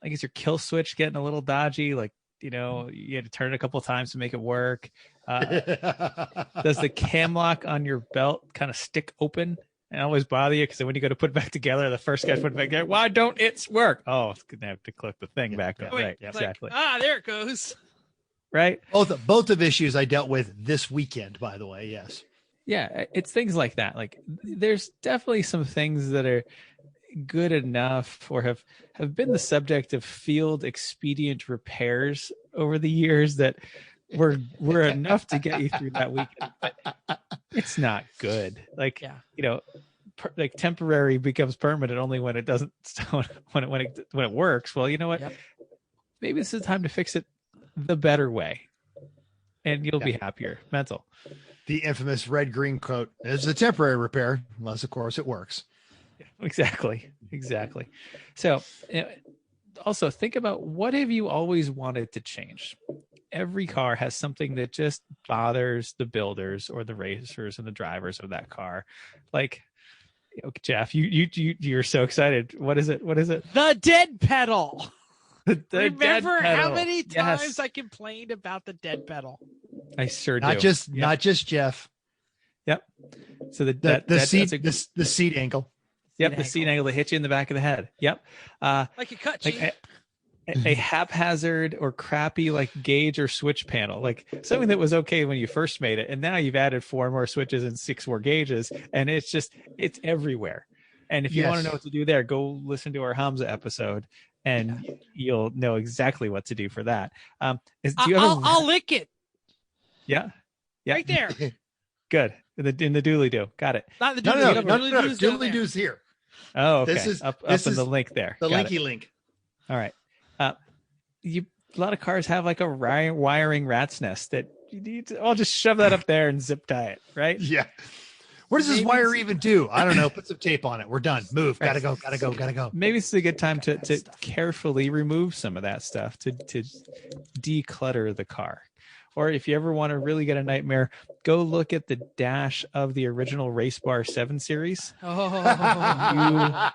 is your kill switch getting a little dodgy? Like, you had to turn it a couple of times to make it work. Does the cam lock on your belt kind of stick open and always bother you? Because when you go to put it back together, the first guy put it back together, why don't it work? Oh, it's gonna have to click the thing back up. Wait, Right, like, exactly. there it goes. Right. Both of issues I dealt with this weekend, by the way. Yes. Yeah, it's things like that. Like there's definitely some things that are good enough or have been the subject of field expedient repairs over the years that were enough to get you through that weekend. But it's not good. Like, like temporary becomes permanent only when it doesn't, when it works. Well, you know what? Yep. Maybe this is the time to fix it the better way and you'll be happier. Mental. The infamous red-green quote is a temporary repair, unless of course it works. Exactly. So also think about, what have you always wanted to change? Every car has something that just bothers the builders or the racers and the drivers of that car. Like, Jeff, you're so excited. What is it? The dead pedal. Remember how pedal. many times Yes. I complained about the dead pedal? I sure Not do. Not just Jeff. Yep. So The seat angle. Yep, the seat angle that hits you in the back of the head. Yep. Like a cut, like a haphazard or crappy like gauge or switch panel, like something that was okay when you first made it, and now you've added 4 more switches and 6 more gauges, and it's everywhere. And if you want to know what to do there, go listen to our Hamza episode, and you'll know exactly what to do for that. I'll lick it. Yeah. Right there. Good. In the dooley do. Got it. Not the No. dooley Do's here. Oh, okay. This is up in the link there. The Got linky link. All right. A lot of cars have like a wiring rat's nest that you need to. I'll just shove that up there and zip tie it, right? Yeah. What does this wire even do? I don't know. Put some tape on it. We're done. Move. Gotta go. Maybe it's a good time to carefully remove some of that stuff to declutter the car. Or if you ever want to really get a nightmare, go look at the dash of the original Race Bar 7 series. Oh,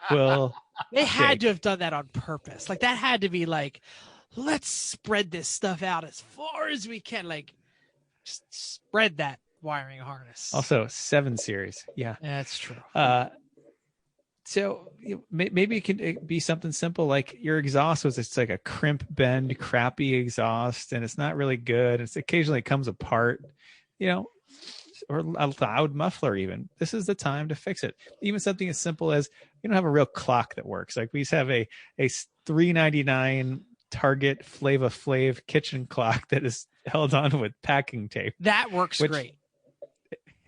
you will. They had to have done that on purpose. Like that had to be like, let's spread this stuff out as far as we can. Like, just spread that wiring harness. Also, 7 series. Yeah, that's true. So maybe it can be something simple like your exhaust it's like a crimp bend, crappy exhaust, and it's not really good. It's occasionally comes apart, or a loud muffler. Even this is the time to fix it. Even something as simple as you don't have a real clock that works. Like we just have a $3.99 Target Flava Flav kitchen clock that is held on with packing tape. That works great.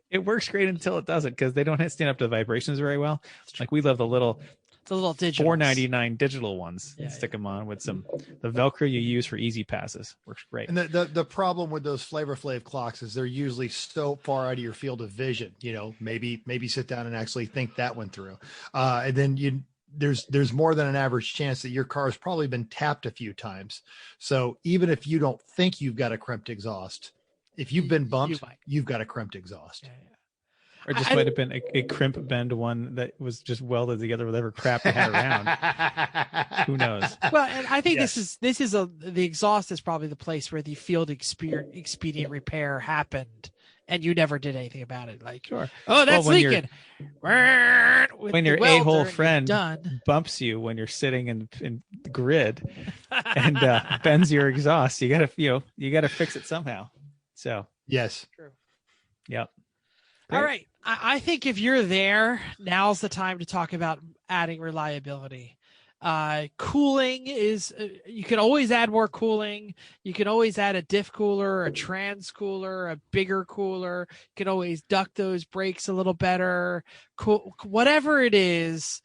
It works great until it doesn't, because they don't stand up to the vibrations very well. Like we love the little digital $4.99 digital ones. Yeah, stick them on with the Velcro you use for easy passes. Works great. And the problem with those Flavor Flav clocks is they're usually so far out of your field of vision. Maybe sit down and actually think that one through. And then there's more than an average chance that your car has probably been tapped a few times. So even if you don't think you've got a crimped exhaust, if you've been bumped, you've got a crimped exhaust. Yeah. Or just might have been a crimp bend one that was just welded together with whatever crap they had around. Who knows? Well, and I think this is the exhaust is probably the place where the field expedient repair happened, and you never did anything about it. Like, sure. Oh, that's leaking. When your a-hole friend bumps you when you're sitting in the grid and bends your exhaust, you gotta fix it somehow. So yes, true. Yep. Great. All right. I think if you're there, now's the time to talk about adding reliability. Cooling is, you can always add more cooling. You can always add a diff cooler, a trans cooler, a bigger cooler. You can always duck those brakes a little better. Whatever it is,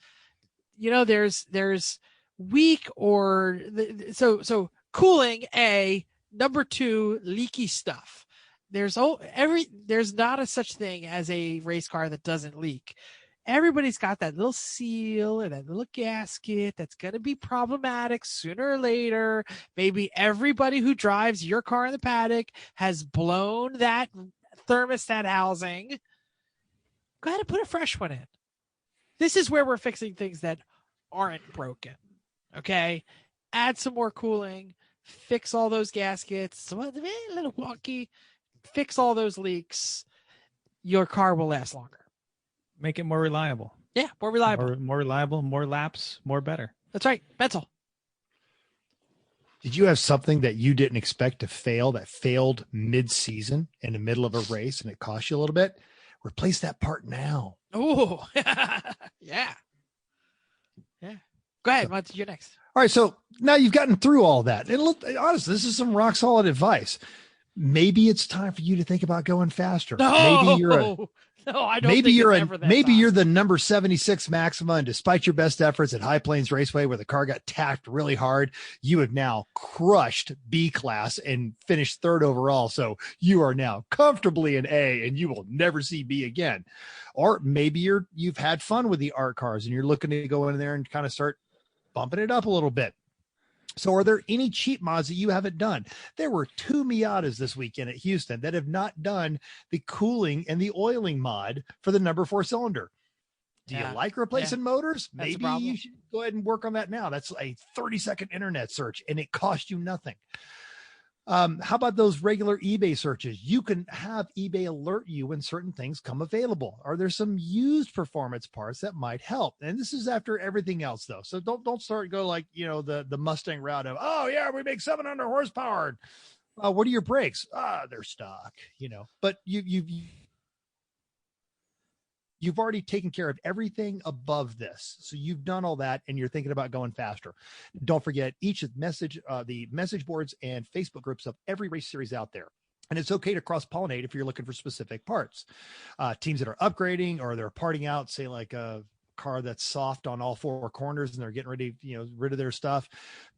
there's weak or so cooling. Number 2, leaky stuff. There's not a such thing as a race car that doesn't leak. Everybody's got that little seal and that little gasket that's going to be problematic sooner or later. Maybe everybody who drives your car in the paddock has blown that thermostat housing. Go ahead and put a fresh one in. This is where we're fixing things that aren't broken. Okay? Add some more cooling. Fix all those gaskets. A little wonky. Fix all those leaks. Your car will last longer. Make it more reliable. Yeah, more reliable. More reliable, more laps, more better. That's right. Mental. Did you have something that you didn't expect to fail that failed mid-season in the middle of a race and it cost you a little bit? Replace that part now. Oh, yeah. Yeah. Go ahead. What's your next? All right. So now you've gotten through all that. And look, honestly, this is some rock solid advice. Maybe it's time for you to think about going faster. No, maybe you're I don't think you're the number 76 Maxima, and despite your best efforts at High Plains Raceway, where the car got tacked really hard, you have now crushed B class and finished 3rd overall. So you are now comfortably in A, and you will never see B again. Or maybe you've had fun with the art cars and you're looking to go in there and kind of start bumping it up a little bit. So are there any cheap mods that you haven't done? There were 2 Miatas this weekend at Houston that have not done the cooling and the oiling mod for the number 4 cylinder. Do you like replacing motors? Maybe you should go ahead and work on that now. That's a 30-second internet search and it costs you nothing. How about those regular eBay searches? You can have eBay alert you when certain things come available. Are there some used performance parts that might help? And this is after everything else, though. So don't start go like, the Mustang route of, oh yeah, we make 700 horsepower. What are your brakes? They're stock, but you've already taken care of everything above this. So you've done all that and you're thinking about going faster. Don't forget the message boards and Facebook groups of every race series out there. And it's okay to cross-pollinate if you're looking for specific parts. Teams that are upgrading or they're parting out, say like a car that's soft on all four corners and they're getting ready, rid of their stuff.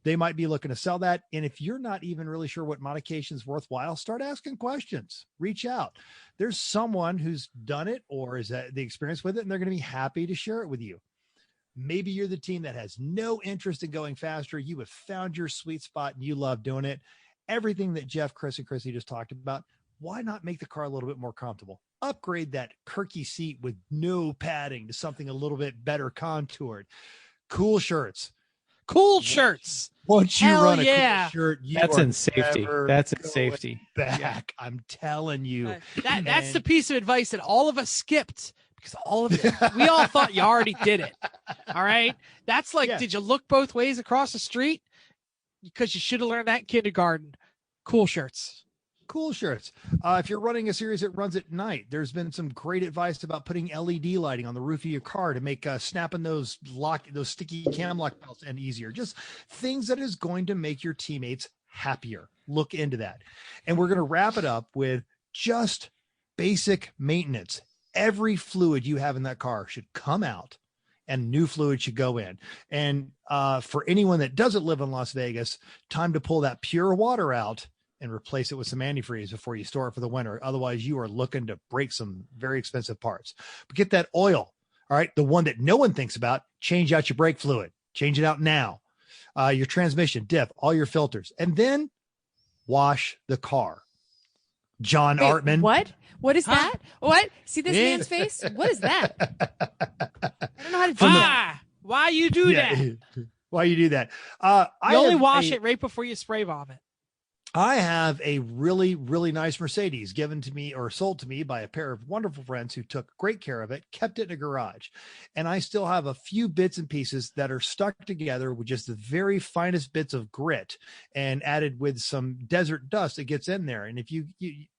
They might be looking to sell that. And if you're not even really sure what modification is worthwhile, start asking questions, reach out. There's someone who's done it or is the experience with it, and they're going to be happy to share it with you. Maybe you're the team that has no interest in going faster. You have found your sweet spot and you love doing it. Everything that Jeff, Chris, and Chrissy just talked about, why not make the car a little bit more comfortable? Upgrade that Kirky seat with no padding to something a little bit better contoured. Cool shirts. Once you Hell run a yeah. cool shirt, That's in safety. That's in safety. Back, Yeah. I'm telling you. That's the piece of advice that all of us skipped because we all thought you already did it. All right. That's like, Did you look both ways across the street? Because you should have learned that in kindergarten. Cool shirts. If you're running a series that runs at night, there's been some great advice about putting LED lighting on the roof of your car to make snapping those sticky cam lock belts and easier. Just things that is going to make your teammates happier. Look into that. And we're going to wrap it up with just basic maintenance. Every fluid you have in that car should come out and new fluid should go in. And for anyone that doesn't live in Las Vegas, time to pull that pure water out and replace it with some antifreeze before you store it for the winter. Otherwise, you are looking to break some very expensive parts. But get that oil, all right? The one that no one thinks about, change out your brake fluid. Change it out now. Your transmission, diff, all your filters. And then wash the car. John Artman. What? What is that? What? See this man's face? What is that? I don't know how to do that. Why you do that? Why you do that? You only wash it right before you spray vomit. I have a really, really nice Mercedes given to me or sold to me by a pair of wonderful friends who took great care of it, kept it in a garage. And I still have a few bits and pieces that are stuck together with just the very finest bits of grit and added with some desert dust that gets in there. And if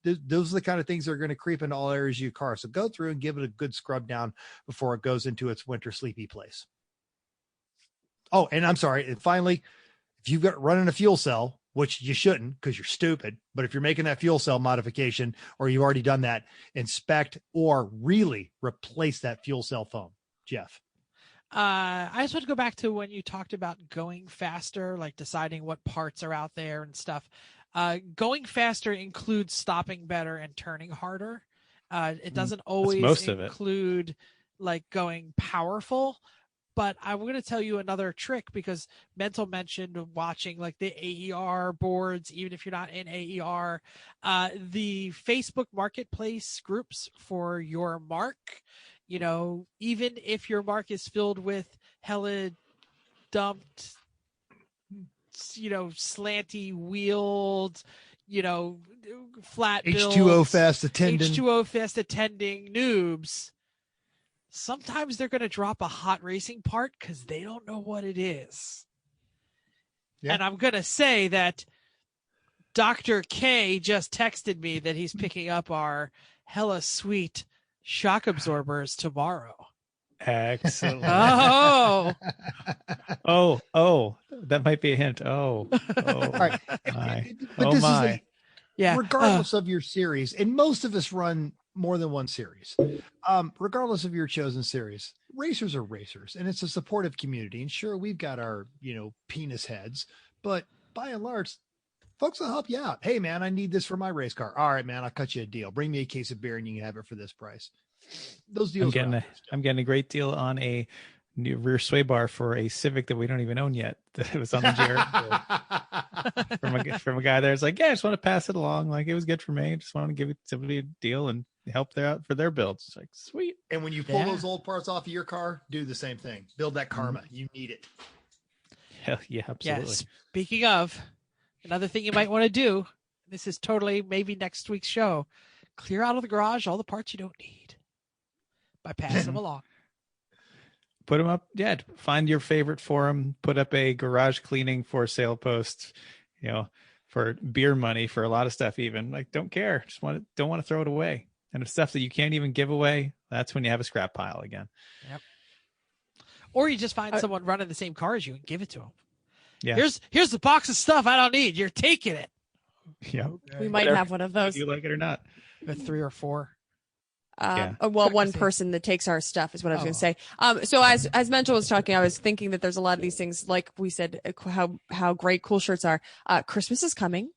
those are the kind of things that are going to creep into all areas of your car. So go through and give it a good scrub down before it goes into its winter sleepy place. Oh, and I'm sorry. And finally, if you've got running a fuel cell, which you shouldn't because you're stupid. But if you're making that fuel cell modification or you've already done that, inspect or really replace that fuel cell foam. Jeff. I just want to go back to when you talked about going faster, like deciding what parts are out there and stuff. Going faster includes stopping better and turning harder. It doesn't always include like going powerful. But I'm going to tell you another trick because Mental mentioned watching like the AER boards, even if you're not in AER, the Facebook marketplace groups for your mark, even if your mark is filled with hella dumped, slanty wheeled, flat builds, H2O fast attending noobs. Sometimes they're going to drop a hot racing part because they don't know what it is. Yeah. And I'm going to say that Dr. K just texted me that he's picking up our hella sweet shock absorbers tomorrow. Excellent. Oh, that might be a hint. Oh, all right. My. But this my. is regardless of your series, and most of us run more than one series. Regardless of your chosen series, racers are racers, and it's a supportive community. And sure, we've got our, penis heads, but by and large, folks will help you out. Hey man, I need this for my race car. All right, man, I'll cut you a deal. Bring me a case of beer and you can have it for this price. Those deals. I'm getting a great deal on a new rear sway bar for a Civic that we don't even own yet. That was on the Jared from a guy there. It's like, yeah, I just want to pass it along. Like it was good for me. I just want to give somebody a deal and help them out for their builds. It's like, sweet. And when you pull those old parts off of your car, do the same thing. Build that karma. You need it. Hell yeah, absolutely. Yeah, speaking of, another thing you might want to do, This is totally maybe next week's show. Clear out of the garage all the parts you don't need by passing them along. Put them up. Yeah. Find your favorite forum. Put up a garage cleaning for sale post, for beer money, for a lot of stuff, even like, don't care. Don't want to throw it away. And if stuff that you can't even give away, that's when you have a scrap pile again. Yep. Or you just find someone running the same car as you and give it to them. Yeah. Here's the box of stuff I don't need. You're taking it. Yeah. We might have one of those. Do you like it or not? With 3 or 4. One person that takes our stuff is what I was going to say. So as Mental was talking, I was thinking that there's a lot of these things, like we said, how great cool shirts are. Christmas is coming.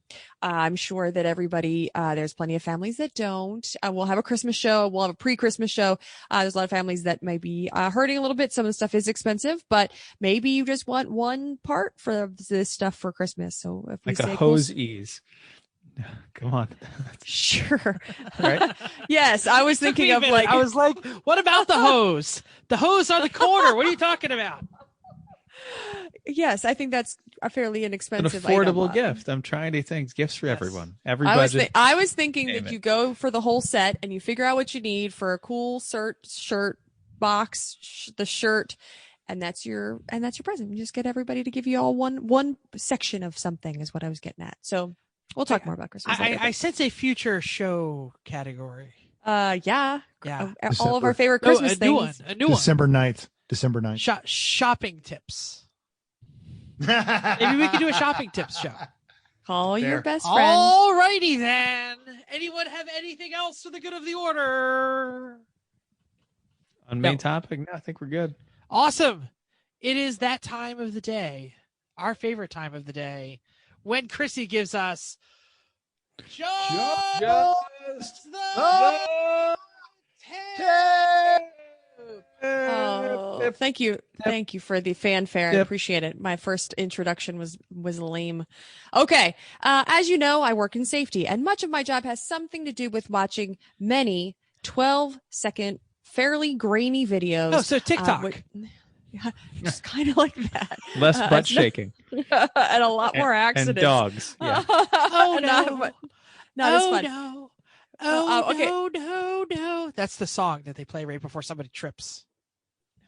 I'm sure that everybody, there's plenty of families that don't. We'll have a Christmas show. We'll have a pre-Christmas show. There's a lot of families that may be hurting a little bit. Some of the stuff is expensive, but maybe you just want one part for this stuff for Christmas. So if we like say a hose ease. Come on. Sure. Right? Yes, I was thinking of like, I was like, what about the hose? The hose on the corner. What are you talking about? Yes, I think that's a fairly An inexpensive affordable item. gift. I'm trying to think gifts for everyone. Every I budget. was thinking that you go for the whole set and you figure out what you need for a cool shirt box, the shirt, and that's your present. You just get everybody to give you all one section of something is what I was getting at. So we'll talk more about Christmas later. I sense a future show category. Yeah. December. All of our favorite Christmas a things. new one. December 9th. Shopping tips. Maybe we could do a shopping tips show. Call your best friend. All righty then. Anyone have anything else for the good of the order? On main topic? No, I think we're good. Awesome. It is that time of the day, our favorite time of the day, when Chrissy gives us just the tip. Oh, thank you for the fanfare. I appreciate it. My first introduction was lame. Okay, as you know, I work in safety, and much of my job has something to do with watching many 12-second, fairly grainy videos. Oh, so TikTok. Just kind of like that. Less butt shaking. And a lot more accidents. And dogs. Yeah. Oh, no. Not as fun. No. Okay. No. That's the song that they play right before somebody trips.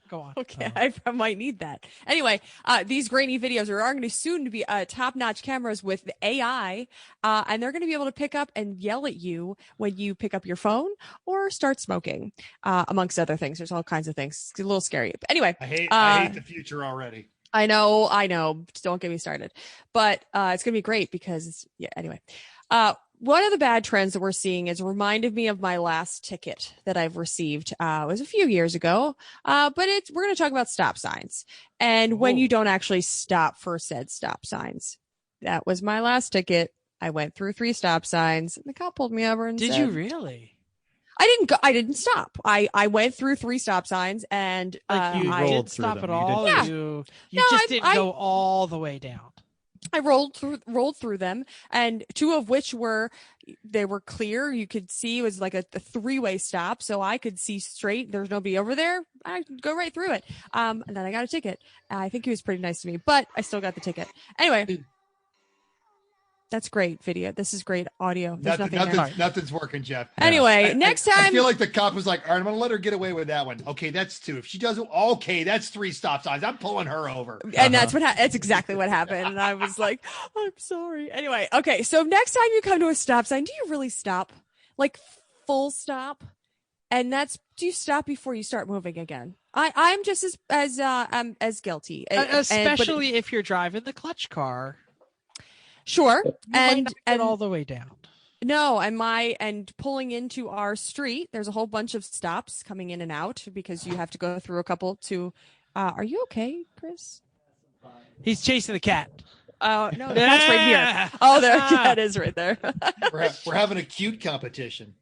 Go on. Okay, I might need that. Anyway, these grainy videos are going to soon to be top-notch cameras with AI, and they're going to be able to pick up and yell at you when you pick up your phone or start smoking, amongst other things. There's all kinds of things. It's a little scary. But anyway, I hate the future already. I know. Don't get me started. But it's going to be great because, anyway. One of the bad trends that we're seeing is reminded me of my last ticket that I've received. It was a few years ago, but we're going to talk about stop signs and when you don't actually stop for said stop signs. That was my last ticket. I went through 3 stop signs. And the cop pulled me over and Did said, you really? I didn't stop. I went through 3 stop signs and You I didn't stop at all. Yeah. You No, just didn't go all the way down. I rolled through them, and 2 of which were clear. You could see it was like a 3-way stop, so I could see straight. There's nobody over there. I could go right through it. And then I got a ticket. I think he was pretty nice to me, but I still got the ticket. Anyway, that's great video. This is great audio. There's Nothing's working, Jeff. Anyway, next time. I feel like the cop was like, all right, I'm going to let her get away with that one. Okay, that's 2. If she doesn't, okay, that's 3 stop signs. I'm pulling her over. And that's exactly what happened. And I was like, I'm sorry. Anyway, okay. So next time you come to a stop sign, do you really stop? Like full stop? And do you stop before you start moving again? I'm just as guilty. Especially if you're driving the clutch car. Sure. And all the way down. No, and pulling into our street, there's a whole bunch of stops coming in and out because you have to go through a couple to are you okay, Chris? He's chasing the cat. Oh, no, that's right here. Oh, there, that is right there. We're having a cute competition.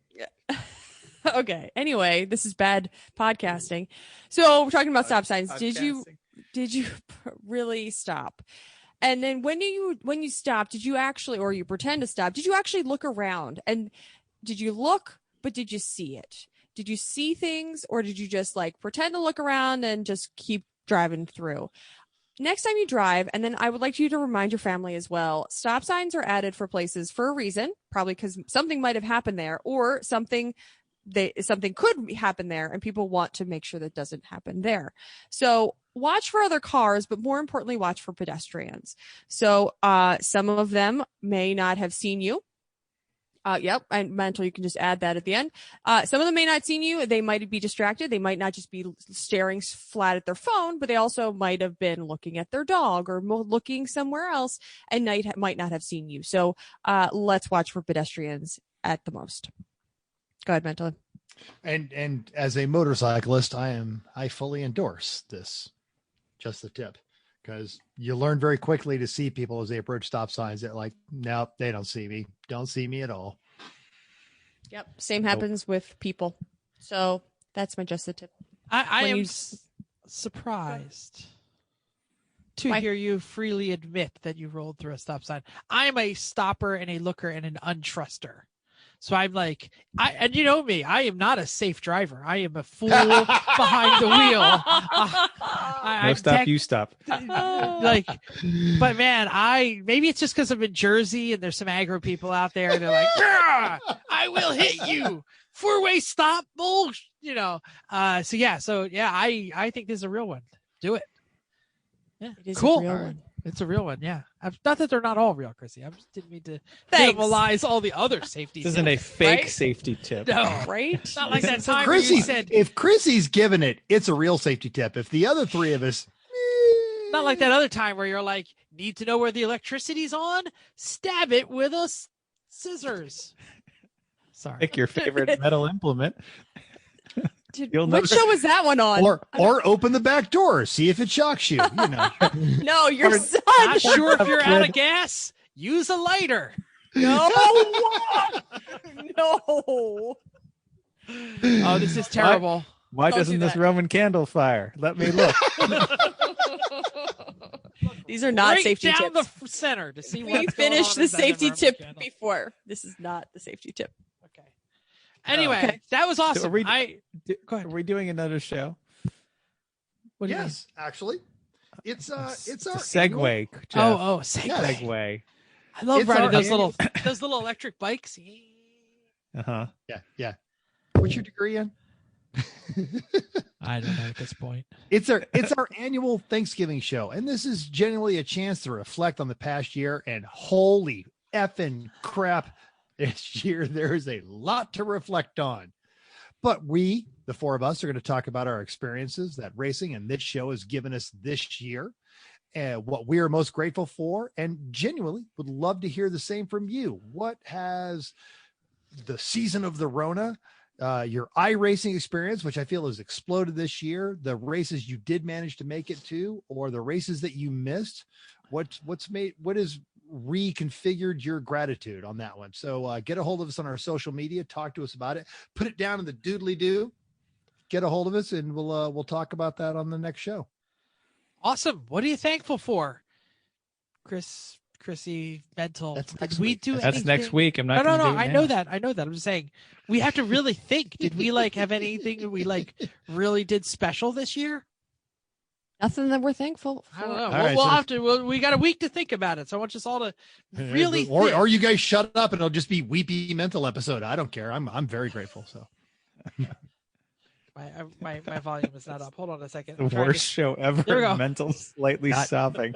Okay. Anyway, this is bad podcasting. So we're talking about stop signs. Did you really stop? And then when you stop, did you actually, or you pretend to stop, did you actually look around? And did you look, but did you see it? Did you see things, or did you just like pretend to look around and just keep driving through? next time you drive, and then I would like you to remind your family as well, stop signs are added for places for a reason, probably because something might have happened there, or something could happen there, and people want to make sure that doesn't happen there. So watch for other cars, but more importantly, watch for pedestrians. So some of them may not have seen you. Yep. And mental, you can just add that at the end. Some of them may not have seen you. They might be distracted. They might not just be staring flat at their phone, but they also might have been looking at their dog or looking somewhere else and might not have seen you. So let's watch for pedestrians at the most. Go ahead, mental. And as a motorcyclist, I fully endorse this. Just the tip. Because you learn very quickly to see people as they approach stop signs that like, nope, they don't see me. Don't see me at all. Yep. Same happens with people. So that's my just the tip. I am surprised to hear you freely admit that you rolled through a stop sign. I am a stopper and a looker and an untruster. So I'm like, and you know me, I am not a safe driver. I am a fool behind the wheel. No stop, you stop. Like, but man, maybe it's just because I'm in Jersey and there's some aggro people out there. And they're like, I will hit you. 4-way stop, bull. You know. So I think this is a real one. Do it. Yeah, it is cool. A real one. It's a real one, yeah. Not that they're not all real, Chrissy. I just didn't mean to minimize all the other safety. This isn't a fake safety tip. No, right? Not like that time where you said. If Chrissy's given it, it's a real safety tip. If the other three of us, not like that other time where you're like, need to know where the electricity's on? Stab it with a scissors. Sorry. Pick your favorite metal implement. Dude, what show was that one on? Or open the back door, see if it shocks you. You know. No, your son. Not sure if you're out of gas. Use a lighter. No. No. Oh, this is terrible. Why doesn't this Roman candle fire? Let me look. These are not Break safety down tips. the center to see We what's finished going the on safety inside tip the Roman candle. before. This is not the safety tip. Okay. Anyway, that was awesome. Go ahead. Are we doing another show? What do you Yes, actually. It's our Segway. Jeff. Oh, Segway. Yes. Segway. I love It's riding our those little electric bikes. Uh-huh. Yeah. What's your degree in? I don't know at this point. It's our annual Thanksgiving show, and this is genuinely a chance to reflect on the past year. And holy effing crap, this year there is a lot to reflect on. But we, the four of us, are going to talk about our experiences that racing and this show has given us this year, and what we are most grateful for, and genuinely would love to hear the same from you. What has the season of the Rona, your iRacing experience, which I feel has exploded this year, the races you did manage to make it to, or the races that you missed, what has reconfigured your gratitude on that one? So get a hold of us on our social media, talk to us about it, put it down in the doodly doo, get a hold of us, and we'll talk about that on the next show. Awesome. What are you thankful for, Chrissy, mental? That's Did next we week. do That's anything? next week. I'm not. No. gonna do it I now. know that. I'm just saying we have to really think. Did we have anything that we really did special this year? Nothing that we're thankful for. I don't know. All right, we'll so- have to. We got a week to think about it. So I want us all to really or think. you guys shut up and it'll just be weepy mental episode. I don't care. I'm very grateful. So My volume is not up. Hold on a second. The I'm trying worst show There we go. ever. Mental slightly sobbing.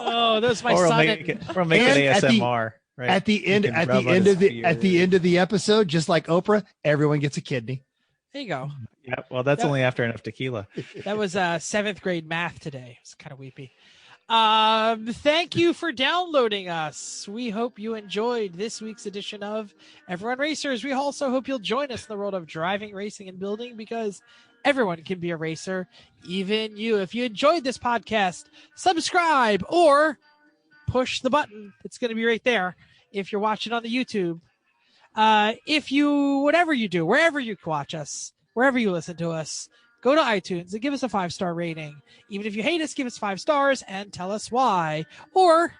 Oh, that's my Or we'll son. make it And ASMR. Right? at the end You can at rub the on end his of the beard. at the end of the episode, just like Oprah, everyone gets a kidney. There you go. Yeah, well, that's only after enough tequila. That was 7th grade math today. It's kind of weepy. Thank you for downloading us. We hope you enjoyed this week's edition of Everyone Racers. We also hope you'll join us in the world of driving, racing, and building, because everyone can be a racer, even you. If you enjoyed this podcast, subscribe or push the button. It's going to be right there if you're watching on the YouTube. Whatever you do, wherever you watch us, wherever you listen to us, go to iTunes and give us a 5-star rating. Even if you hate us, give us 5 stars and tell us why. Or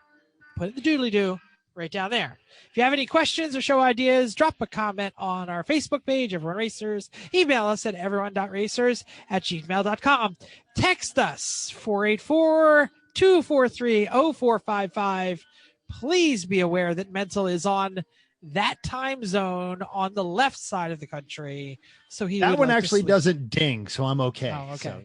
put in the doodly-doo, right down there. If you have any questions or show ideas, drop a comment on our Facebook page, Everyone Racers. Email us at everyone.racers@gmail.com. Text us 484-243-0455. Please be aware that Mental is on that time zone on the left side of the country. So that one actually doesn't ding, so I'm okay. Oh, okay. So.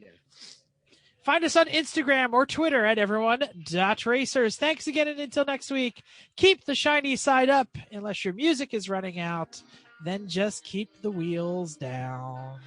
Find us on Instagram or Twitter at everyone.racers. Thanks again, and until next week, keep the shiny side up. Unless your music is running out, then just keep the wheels down.